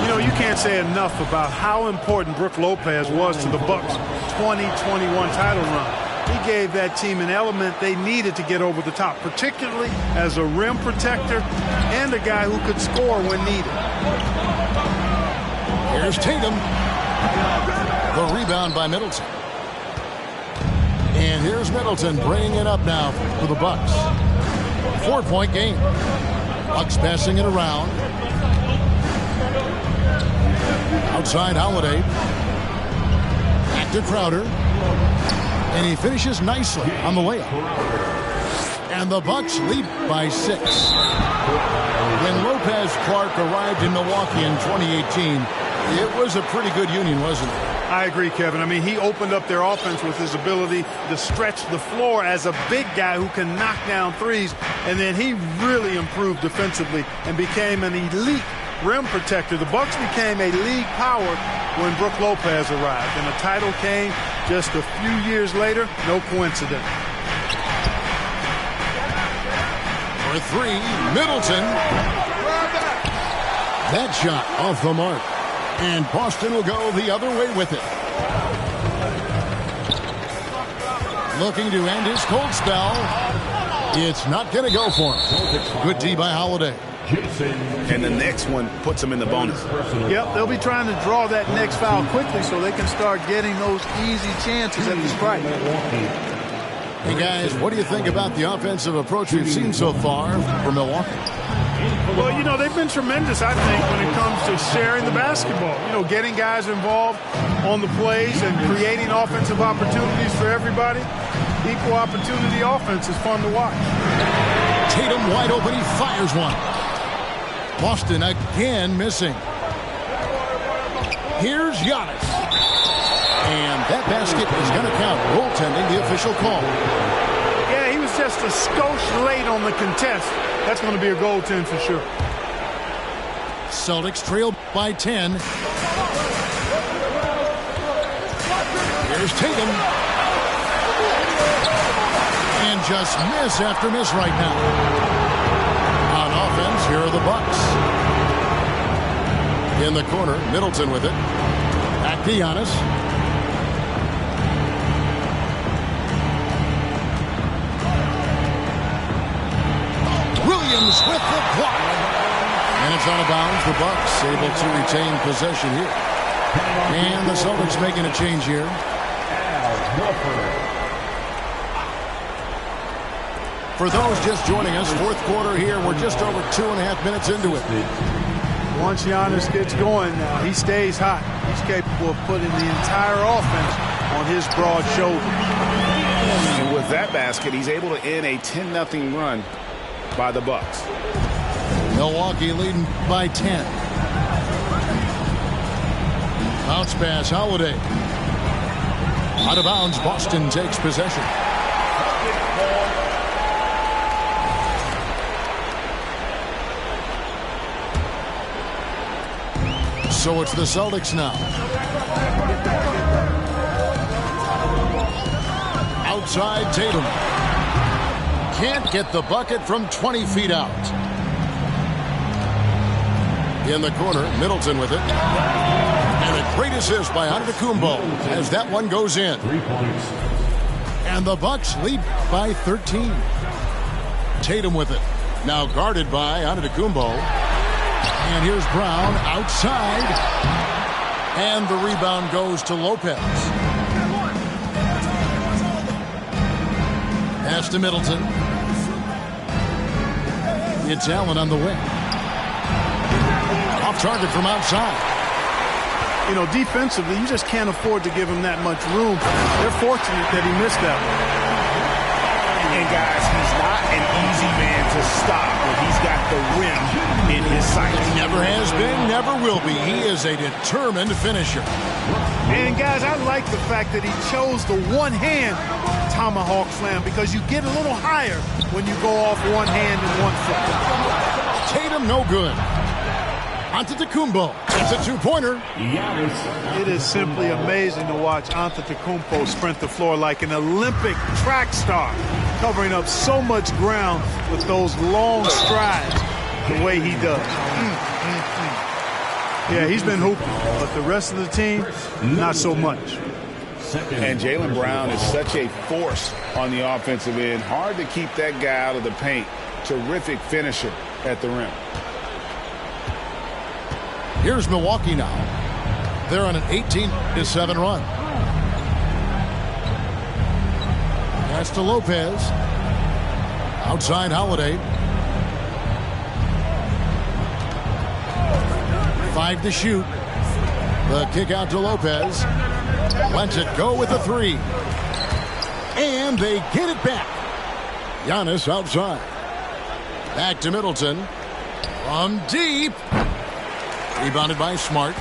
You know, you can't say enough about how important Brook Lopez was to the Bucks' 2021 title run. He gave that team an element they needed to get over the top, particularly as a rim protector and a guy who could score when needed. Here's Tatum. The rebound by Middleton. And here's Middleton bringing it up now for the Bucks. 4-point game. Bucks passing it around. Outside Holiday. Back to Crowder. And he finishes nicely on the layup. And the Bucks lead by 6. When Lopez Clark arrived in Milwaukee in 2018, it was a pretty good union, wasn't it? I agree, Kevin. I mean, he opened up their offense with his ability to stretch the floor as a big guy who can knock down threes. And then he really improved defensively and became an elite rim protector. The Bucks became a league power when Brook Lopez arrived, and the title came just a few years later. No coincidence. For 3, Middleton. That shot off the mark, and Boston will go the other way with it. Looking to end his cold spell. It's not going to go for him. Good D by Holiday. And the next one puts them in the bonus. Yep, they'll be trying to draw that next foul quickly so they can start getting those easy chances at the strike. Hey, guys, what do you think about the offensive approach we've seen so far from Milwaukee? Well, you know, they've been tremendous, I think, when it comes to sharing the basketball. You know, getting guys involved on the plays and creating offensive opportunities for everybody. Equal opportunity offense is fun to watch. Tatum wide open, he fires one. Boston again missing. Here's Giannis. And that basket is going to count. Goaltending, the official call. Yeah, he was just a skosh late on the contest. That's going to be a goaltend for sure. Celtics trail by 10. Here's Tatum. And just miss after miss right now. On offense, here are the Bucks. In the corner, Middleton with it. Back to Giannis. Williams with the block. And it's out of bounds. The Bucks able to retain possession here. And the Celtics making a change here. For those just joining us, fourth quarter here. We're just over 2.5 minutes into it. Once Giannis gets going now, he stays hot. He's capable of putting the entire offense on his broad shoulder. And with that basket, he's able to end a 10-0 run by the Bucks. Milwaukee leading by 10. Bounce pass, Holiday. Out of bounds, Boston takes possession. So it's the Celtics now. Outside Tatum. Can't get the bucket from 20 feet out. In the corner, Middleton with it. And a great assist by Antetokounmpo as that one goes in. 3 points. And the Bucks lead by 13. Tatum with it. Now guarded by Antetokounmpo. And here's Brown outside. And the rebound goes to Lopez. Pass to Middleton. It's Allen on the wing. Off target from outside. You know, defensively, you just can't afford to give him that much room. They're fortunate that he missed that one. And guys, he's not an easy man to stop when he's got the rim in his sights. Never has been, never will be. He is a determined finisher. And guys, I like the fact that he chose the one-hand tomahawk slam because you get a little higher when you go off one hand and one foot. Tatum no good. Antetokounmpo. It's a two-pointer. It is simply amazing to watch Antetokounmpo sprint the floor like an Olympic track star, covering up so much ground with those long strides the way he does. Yeah, he's been hooping, but the rest of the team, not so much. And Jaylen Brown is such a force on the offensive end. Hard to keep that guy out of the paint. Terrific finisher at the rim. Here's Milwaukee now. They're on an 18-7 run. Pass to Lopez. Outside Holiday. 5 to shoot. The kick out to Lopez. Lets it go with a 3. And they get it back. Giannis outside. Back to Middleton. From deep. Rebounded by Smart.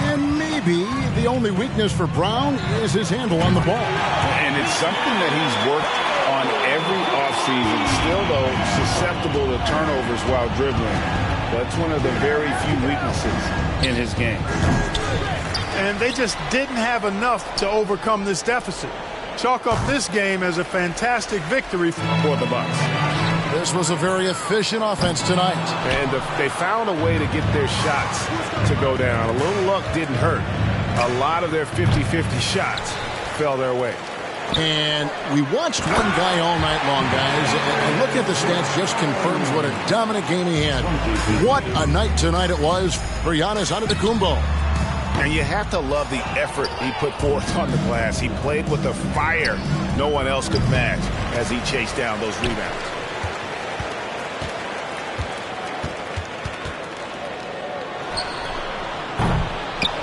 And maybe the only weakness for Brown is his handle on the ball. And it's something that he's worked on every offseason. Still, though, susceptible to turnovers while dribbling. That's one of the very few weaknesses in his game. And they just didn't have enough to overcome this deficit. Chalk up this game as a fantastic victory for the Bucks. This was a very efficient offense tonight. And they found a way to get their shots to go down. A little luck didn't hurt. A lot of their 50-50 shots fell their way. And we watched one guy all night long, guys. And looking at the stats just confirms what a dominant game he had. What a night tonight it was for Giannis Antetokounmpo. And you have to love the effort he put forth on the glass. He played with a fire no one else could match as he chased down those rebounds.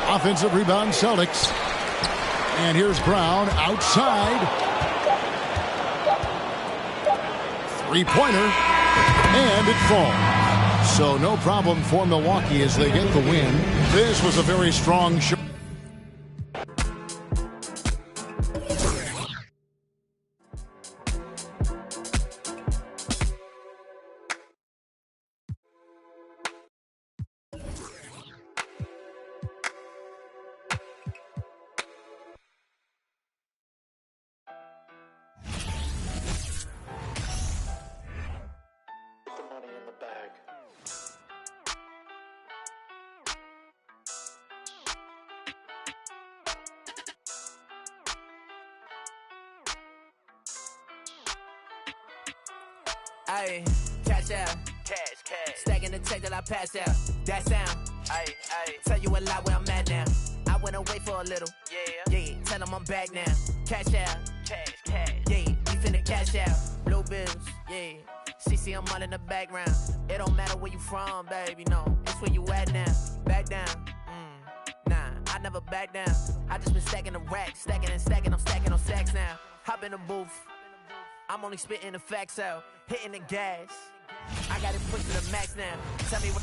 Offensive rebound, Celtics. And here's Brown outside. Three-pointer. And it falls. So no problem for Milwaukee as they get the win. This was a very strong show. Ayy, cash out. Cash. Stacking the check that I passed out. That sound. Ayy. Tell you a lot where I'm at now. I went away for a little. Yeah. Tell them I'm back now. Cash out. Cash. Yeah, we finna cash out. Blue bills. Yeah. CC, I'm all in the background. It don't matter where you from, baby. No, it's where you at now. Back down. Nah, I never back down. I just been stacking the racks. Stacking and stacking. I'm stacking on stacks now. Hop in the booth. I'm only spitting the facts out, hitting the gas. I got it pushed to the max now. Tell me what.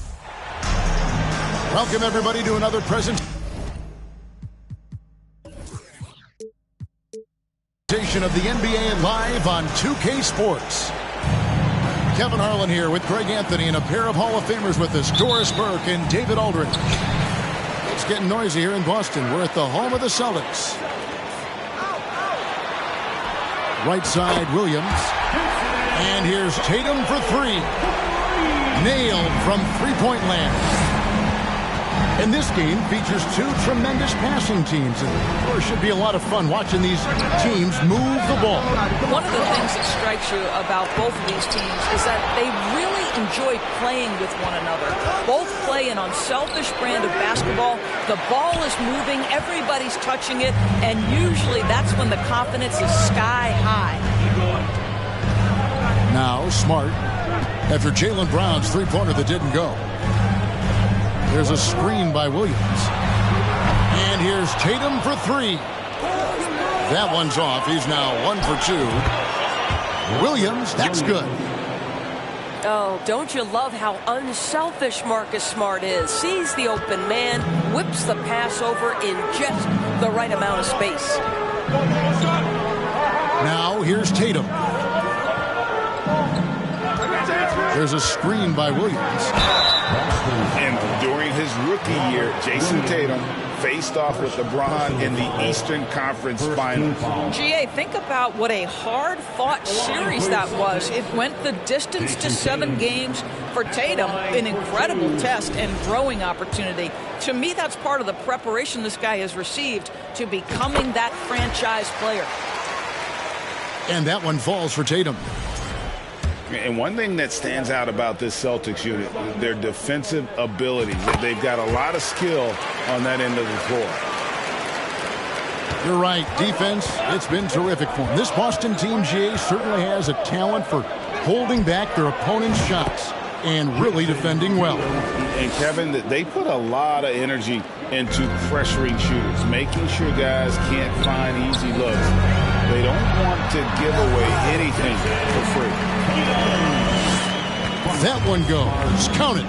Welcome everybody to another presentation of the NBA live on 2K Sports. Kevin Harlan here with Greg Anthony and a pair of Hall of Famers with us, Doris Burke and David Aldridge. It's getting noisy here in Boston. We're at the home of the Celtics. Right side, Williams. And here's Tatum for 3. Nailed from three-point land. And this game features two tremendous passing teams. And there should be a lot of fun watching these teams move the ball. One of the things that strikes you about both of these teams is that they really enjoy playing with one another. Both play an unselfish brand of basketball. The ball is moving, everybody's touching it, and usually that's when the confidence is sky high. Now Smart, after Jaylen Brown's three-pointer that didn't go. There's a screen by Williams. And here's Tatum for three. That one's off. He's now 1 for 2. Williams, that's good. Oh, don't you love how unselfish Marcus Smart is? Sees the open man, whips the pass over in just the right amount of space. Now here's Tatum. There's a screen by Williams. And during his rookie year, Jason Tatum faced off with LeBron in the Eastern Conference Finals. GA, think about what a hard-fought series that was. It went the distance to 7 games for Tatum, an incredible test and growing opportunity. To me, that's part of the preparation this guy has received to becoming that franchise player. And that one falls for Tatum. And one thing that stands out about this Celtics unit, their defensive ability. They've got a lot of skill on that end of the floor. You're right. Defense, it's been terrific for them. This Boston team, GA, certainly has a talent for holding back their opponent's shots and really defending well. And, Kevin, they put a lot of energy into pressuring shooters, making sure guys can't find easy looks. They don't want to give away anything for free. That one goes. Count it.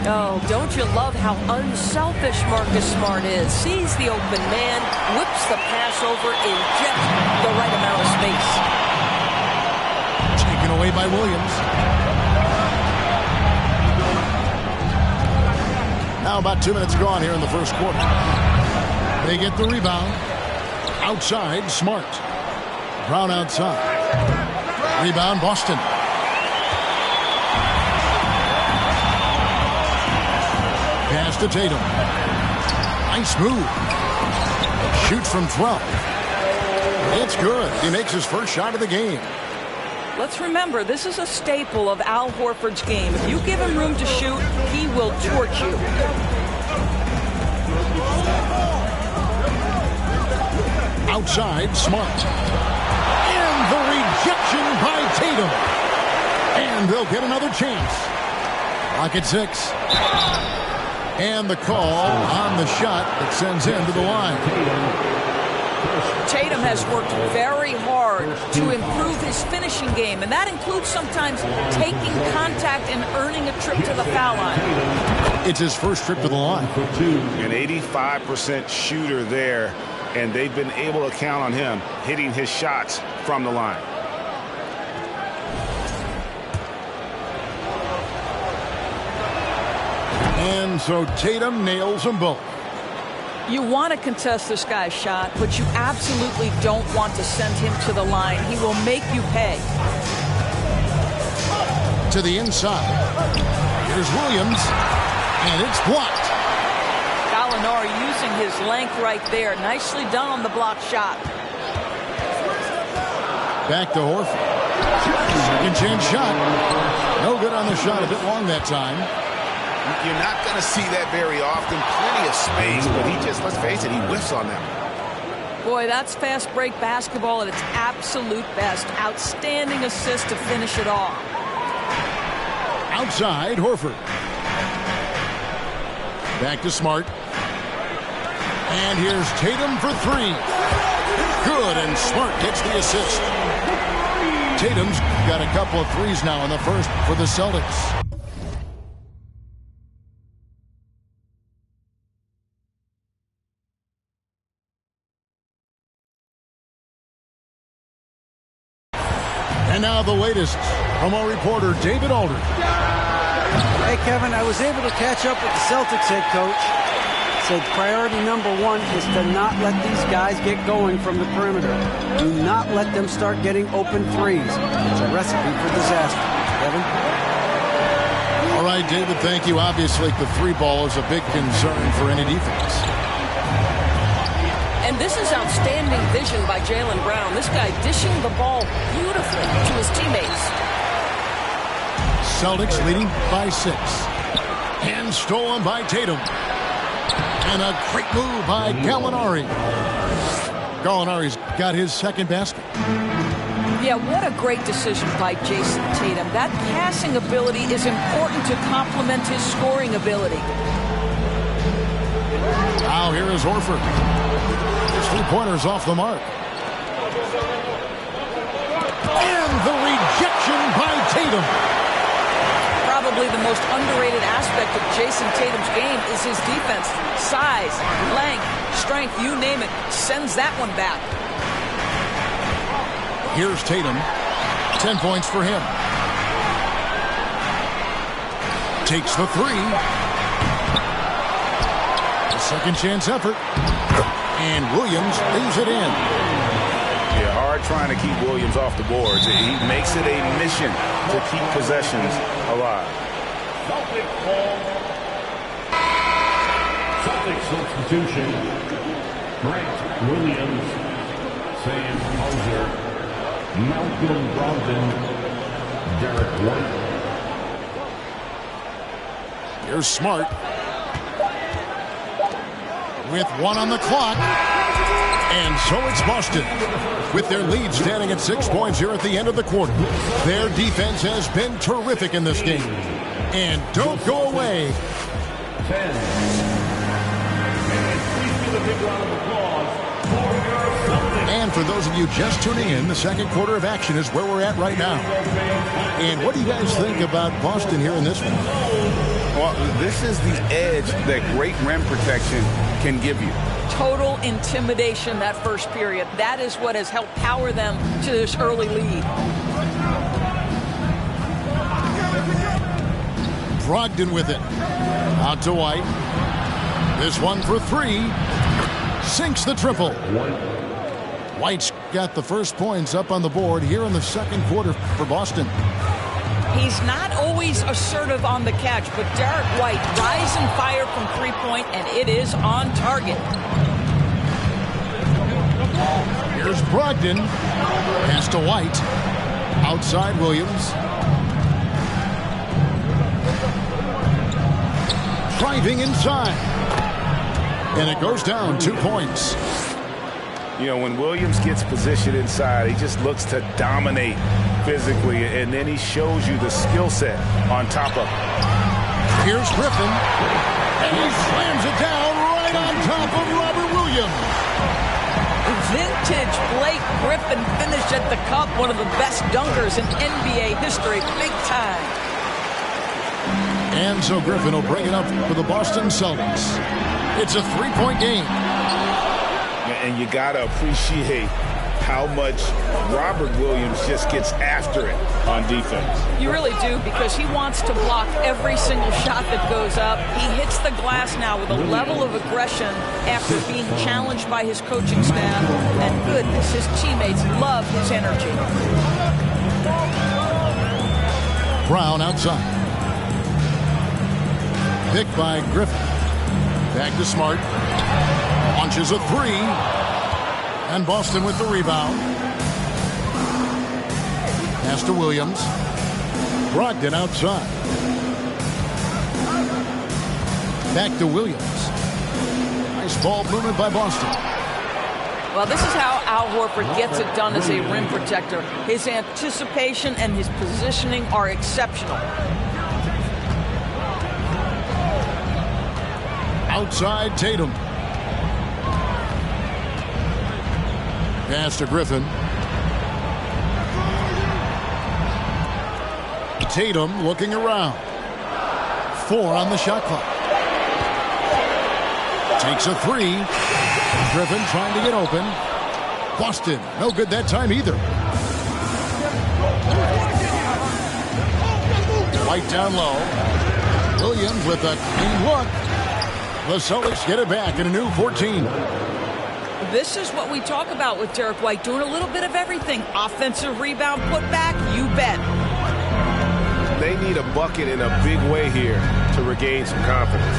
Oh, don't you love how unselfish Marcus Smart is? Sees the open man, whips the pass over in just the right amount of space. Taken away by Williams. Now about 2 minutes gone here in the first quarter. They get the rebound. Outside, Smart. Brown outside. Rebound, Boston. Pass to Tatum. Nice move. Shoots from 12. It's good. He makes his first shot of the game. Let's remember, this is a staple of Al Horford's game. If you give him room to shoot, he will torch you. Outside, Smart. And the rejection by Tatum. And they'll get another chance. Clock at 6. And the call on the shot that sends him to the line. Tatum has worked very hard to improve his finishing game, and that includes sometimes taking contact and earning a trip to the foul line. It's his first trip to the line. An 85% shooter there, and they've been able to count on him hitting his shots from the line. And so Tatum nails them both. You want to contest this guy's shot, but you absolutely don't want to send him to the line. He will make you pay. To the inside. Here's Williams, and it's blocked. Gallinari using his length right there. Nicely done on the block shot. Back to Horford. Second chance shot. No good on the shot. A bit long that time. You're not going to see that very often. Plenty of space, but he just, let's face it, he whiffs on that. Boy, that's fast break basketball at its absolute best. Outstanding assist to finish it off. Outside, Horford. Back to Smart. And here's Tatum for 3. Good, and Smart gets the assist. Tatum's got a couple of threes now in the first for the Celtics. And now the latest from our reporter, David Alder. Hey, Kevin, I was able to catch up with the Celtics head coach. Said priority number 1 is to not let these guys get going from the perimeter. Do not let them start getting open threes. It's a recipe for disaster. Kevin? All right, David, thank you. Obviously, the three ball is a big concern for any defense. And this is outstanding vision by Jaylen Brown. This guy dishing the ball beautifully to his teammates. Celtics leading by 6. And stolen by Tatum. And a great move by Gallinari. Gallinari's got his second basket. Yeah, what a great decision by Jason Tatum. That passing ability is important to complement his scoring ability. Now here is Horford. His three-pointers off the mark. And the rejection by Tatum. Probably the most underrated aspect of Jason Tatum's game is his defense. Size, length, strength, you name it, sends that one back. Here's Tatum. 10 points for him. Takes the three. A second chance effort. And Williams leaves it in. Yeah, hard trying to keep Williams off the boards. He makes it a mission to keep possessions alive. Celtic substitution. Grant Williams, Sam Hauser, Malcolm Brogdon, Derek White. Here's Smart. With 1 on the clock. And so it's Boston. With their lead standing at 6 points here at the end of the quarter. Their defense has been terrific in this game. And don't go away. 10. And for those of you just tuning in, the second quarter of action is where we're at right now. And what do you guys think about Boston here in this one? Well, this is the edge that great rim protection can give you. Total intimidation that first period. That is what has helped power them to this early lead. Brogdon with it. Out to White. This one for 3. Sinks the triple. White's got the first points up on the board here in the second quarter for Boston. He's not always assertive on the catch, but Derek White rise and fire from three-point, and it is on target. Here's Brogdon. Pass to White. Outside Williams. Driving inside. And it goes down 2 points. You know, when Williams gets positioned inside, he just looks to dominate physically, and then he shows you the skill set on top of it. Here's Griffin. And he slams it down right on top of Robert Williams. Vintage Blake Griffin finished at the cup, one of the best dunkers in NBA history, big time. And so Griffin will bring it up for the Boston Celtics. It's a 3-point game. And you got to appreciate how much Robert Williams just gets after it on defense. You really do, because he wants to block every single shot that goes up. He hits the glass now with a level of aggression after being challenged by his coaching staff. And goodness, his teammates love his energy. Brown outside. Picked by Griffin. Back to Smart. Launches a 3. And Boston with the rebound. Pass to Williams. Brogdon outside. Back to Williams. Nice ball movement by Boston. Well, this is how Al Horford gets it done as a rim protector. His anticipation and his positioning are exceptional. Outside Tatum. Pass to Griffin. Tatum looking around. 4 on the shot clock. Takes a 3. Griffin trying to get open. Boston, no good that time either. White down low. Williams with a clean look. The Celtics get it back in a new 14. This is what we talk about with Derek White, doing a little bit of everything. Offensive rebound, put back, you bet. They They need a bucket in a big way here to regain some confidence.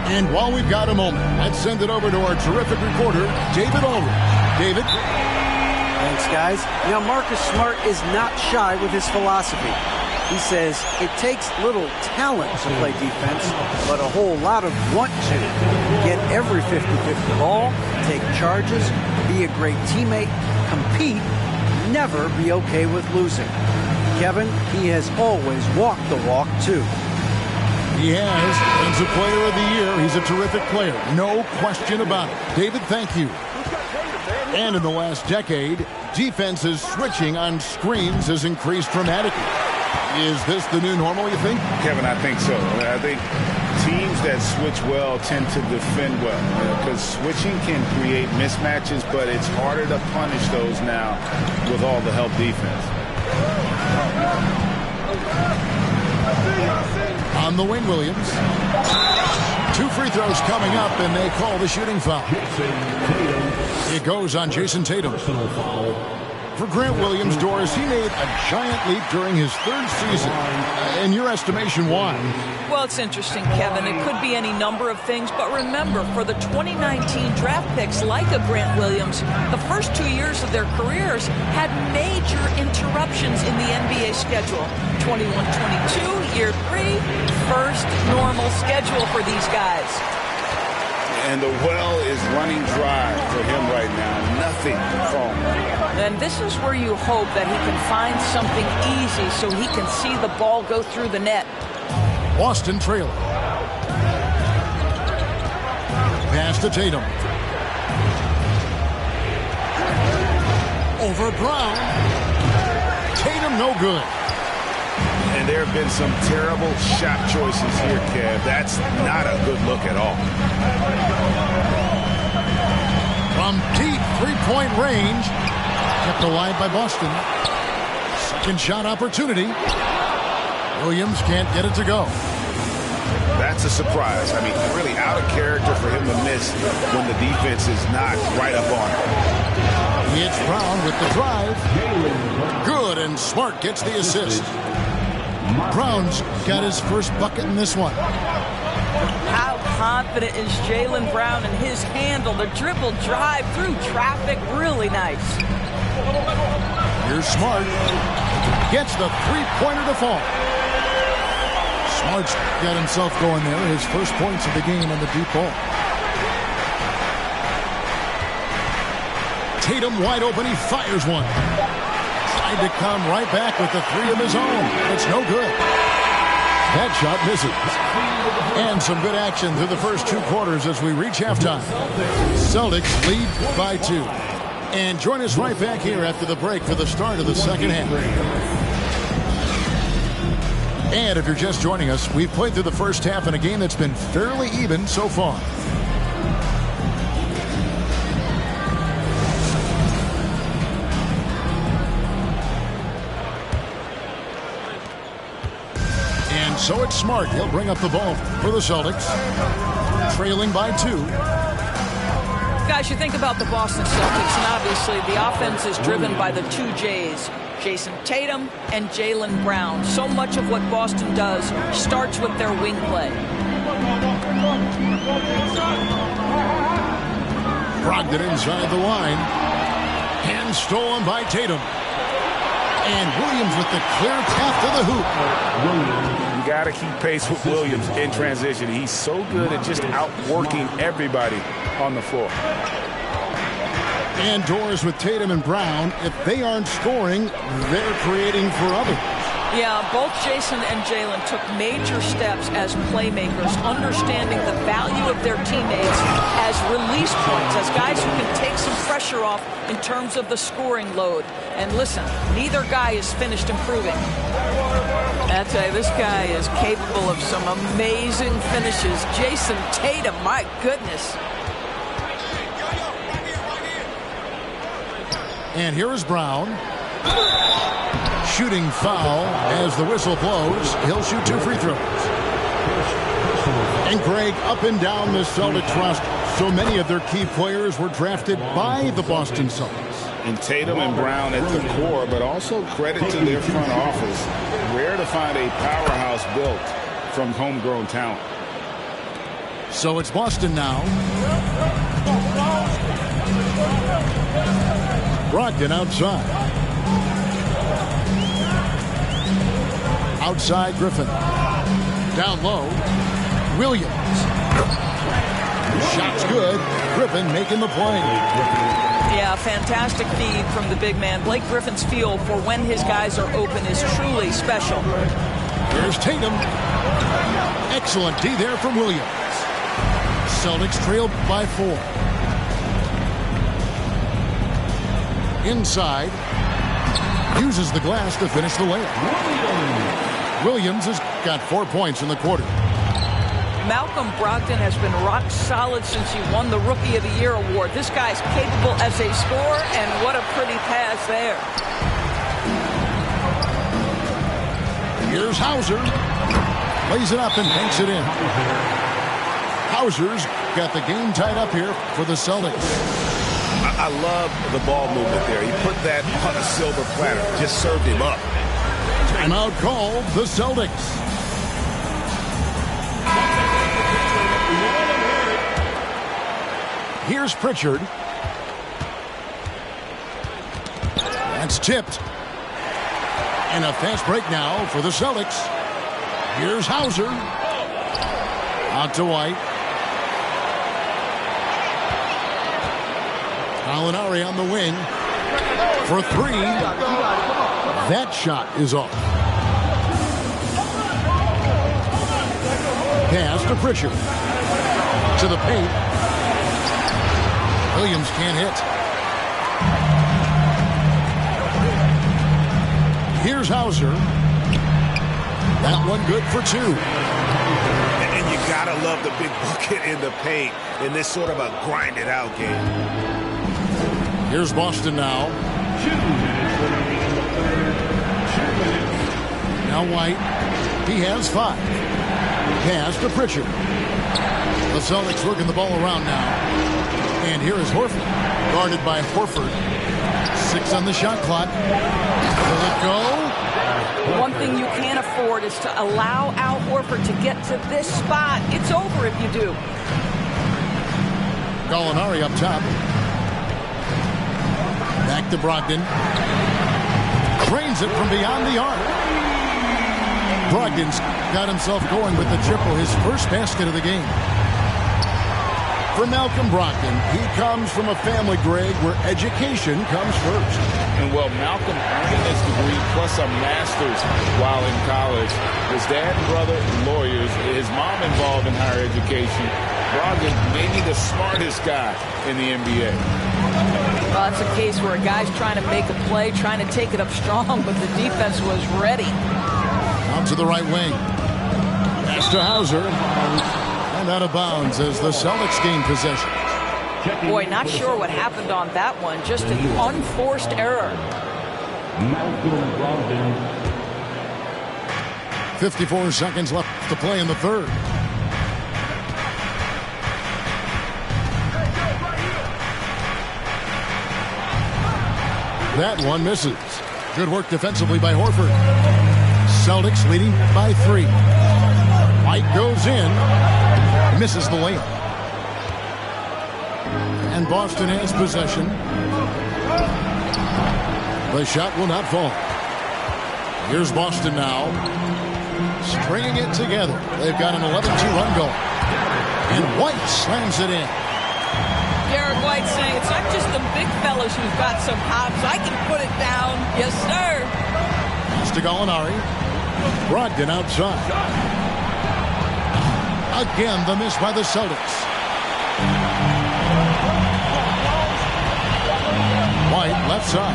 And while we've got a moment, let's send it over to our terrific reporter, David Ulrich. David? Thanks, guys. Now, Marcus Smart is not shy with his philosophy. He says it takes little talent to play defense, but a whole lot of want to. Get every 50-50 ball, take charges, be a great teammate, compete, never be okay with losing. Kevin, he has always walked the walk, too. He has. Defensive Player of the Year. He's a terrific player. No question about it. David, thank you. And in the last decade, defenses switching on screens has increased dramatically. Is this the new normal, you think? Kevin, I think so. I think teams that switch well tend to defend well, because switching can create mismatches, but it's harder to punish those now with all the help defense. On the wing, Williams. 2 free throws coming up, and they call the shooting foul. It goes on Jason Tatum. For Grant Williams, Doris, he made a giant leap during his 3rd season. In your estimation, why? Well, it's interesting, Kevin. It could be any number of things, but remember, for the 2019 draft picks like a Grant Williams, the first 2 years of their careers had major interruptions in the NBA schedule. 21-22, year 3, first normal schedule for these guys. And the well is running dry for him right now. Nothing falling. And this is where you hope that he can find something easy so he can see the ball go through the net. Boston trailing. Pass to Tatum. Over Brown. Tatum no good. And there have been some terrible shot choices here, Kev. That's not a good look at all. From deep three-point range, kept alive by Boston. Second shot opportunity. Williams can't get it to go. That's a surprise. I mean, really out of character for him to miss when the defense is not right up on him. It's Brown with the drive. Good, and Smart gets the assist. Brown's got his first bucket in this one. How confident is Jaylen Brown in his handle? The dribble drive through traffic, really nice. Here's Smart. Gets the three-pointer to fall. Smart's got himself going there. His first points of the game on the deep ball. Tatum wide open. He fires one. Tried to come right back with the 3 of his own. It's no good. That shot misses. And some good action through the first 2 quarters as we reach halftime. Celtics lead by 2. And join us right back here after the break for the start of the second half. And if you're just joining us, we've played through the first half in a game that's been fairly even so far. And so it's Smart. He'll bring up the ball for the Celtics. Trailing by 2. Guys, you think about the Boston Celtics, and obviously the offense is driven by the 2 J's, Jason Tatum and Jaylen Brown. So much of what Boston does starts with their wing play. Brogdon inside the line. Hand stolen by Tatum. And Williams with the clear tap to the hoop. You got to keep pace with Williams in transition. He's so good at just outworking everybody on the floor. And doors with Tatum and Brown. If they aren't scoring, they're creating for others. Yeah, both Jason and Jaylen took major steps as playmakers, understanding the value of their teammates as release points, as guys who can take some pressure off in terms of the scoring load. And listen, neither guy is finished improving. I tell you, this guy is capable of some amazing finishes. Jason Tatum, my goodness. And here is Brown. Shooting foul as the whistle blows. He'll shoot 2 free throws. And Greg, up and down the Celtics roster, so many of their key players were drafted by the Boston Celtics. And Tatum and Brown at the core, but also credit to their front office. Rare to find a powerhouse built from homegrown talent. So it's Boston now. Brogdon outside. Outside Griffin. Down low. Williams. Shot's good. Griffin making the play. Yeah, fantastic feed from the big man. Blake Griffin's feel for when his guys are open is truly special. Here's Tatum. Excellent D there from Williams. Celtics trailed by 4. Inside. Uses the glass to finish the layup. Williams has got 4 points in the quarter. Malcolm Brogdon has been rock solid since he won the Rookie of the Year award. This guy's capable as a scorer, and what a pretty pass there. Here's Hauser. Lays it up and banks it in. Hauser's got the game tied up here for the Celtics. I love the ball movement there. He put that on a silver platter. Just served him up. Timeout called the Celtics. Here's Pritchard. That's tipped. And a fast break now for the Celtics. Here's Hauser. Out to White. Gallinari on the wing. For 3. That shot is off. Pass to Pritchard. To the paint. Williams can't hit. Here's Hauser. That one good for 2. And you gotta love the big bucket in the paint in this sort of a grinded out game. Here's Boston now. Now White. He has 5. Pass to Pritchard. The Celtics working the ball around now. And here is Horford, guarded by Horford. 6 on the shot clock. Will it go? One thing you can't afford is to allow Al Horford to get to this spot. It's over if you do. Gallinari up top. Back to Brogdon. Drains it from beyond the arc. Brogdon's got himself going with the triple, his first basket of the game. For Malcolm Brogdon, he comes from a family, Greg, where education comes first. And, well, Malcolm earning his degree plus a master's while in college. His dad and brother, lawyers. His mom involved in higher education. Brogdon, maybe the smartest guy in the NBA. Well, that's a case where a guy's trying to make a play, trying to take it up strong, but the defense was ready. Out to the right wing. Pass to Hauser. And out of bounds as the Celtics gain possession. Boy, not sure what happened on that one. Just an unforced error. 54 seconds left to play in the third. That one misses. Good work defensively by Horford. Celtics leading by 3. White goes in. Misses the layup. And Boston has possession. The shot will not fall. Here's Boston now. Stringing it together. They've got an 11-2 run going. And White slams it in. Derek White saying it's not just the big fellas who've got some hops. I can put it down. Yes, sir. Pass to Gallinari. Brogdon outside. Again, the miss by the Celtics. White left side.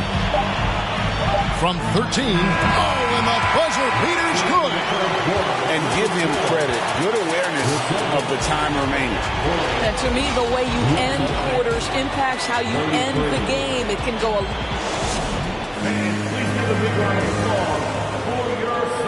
From 13. Oh, and the buzzer beater's good. And give him credit. Good awareness of the time remaining. And to me, the way you end quarters impacts how you end the game. It can go a... Please give a big round of applause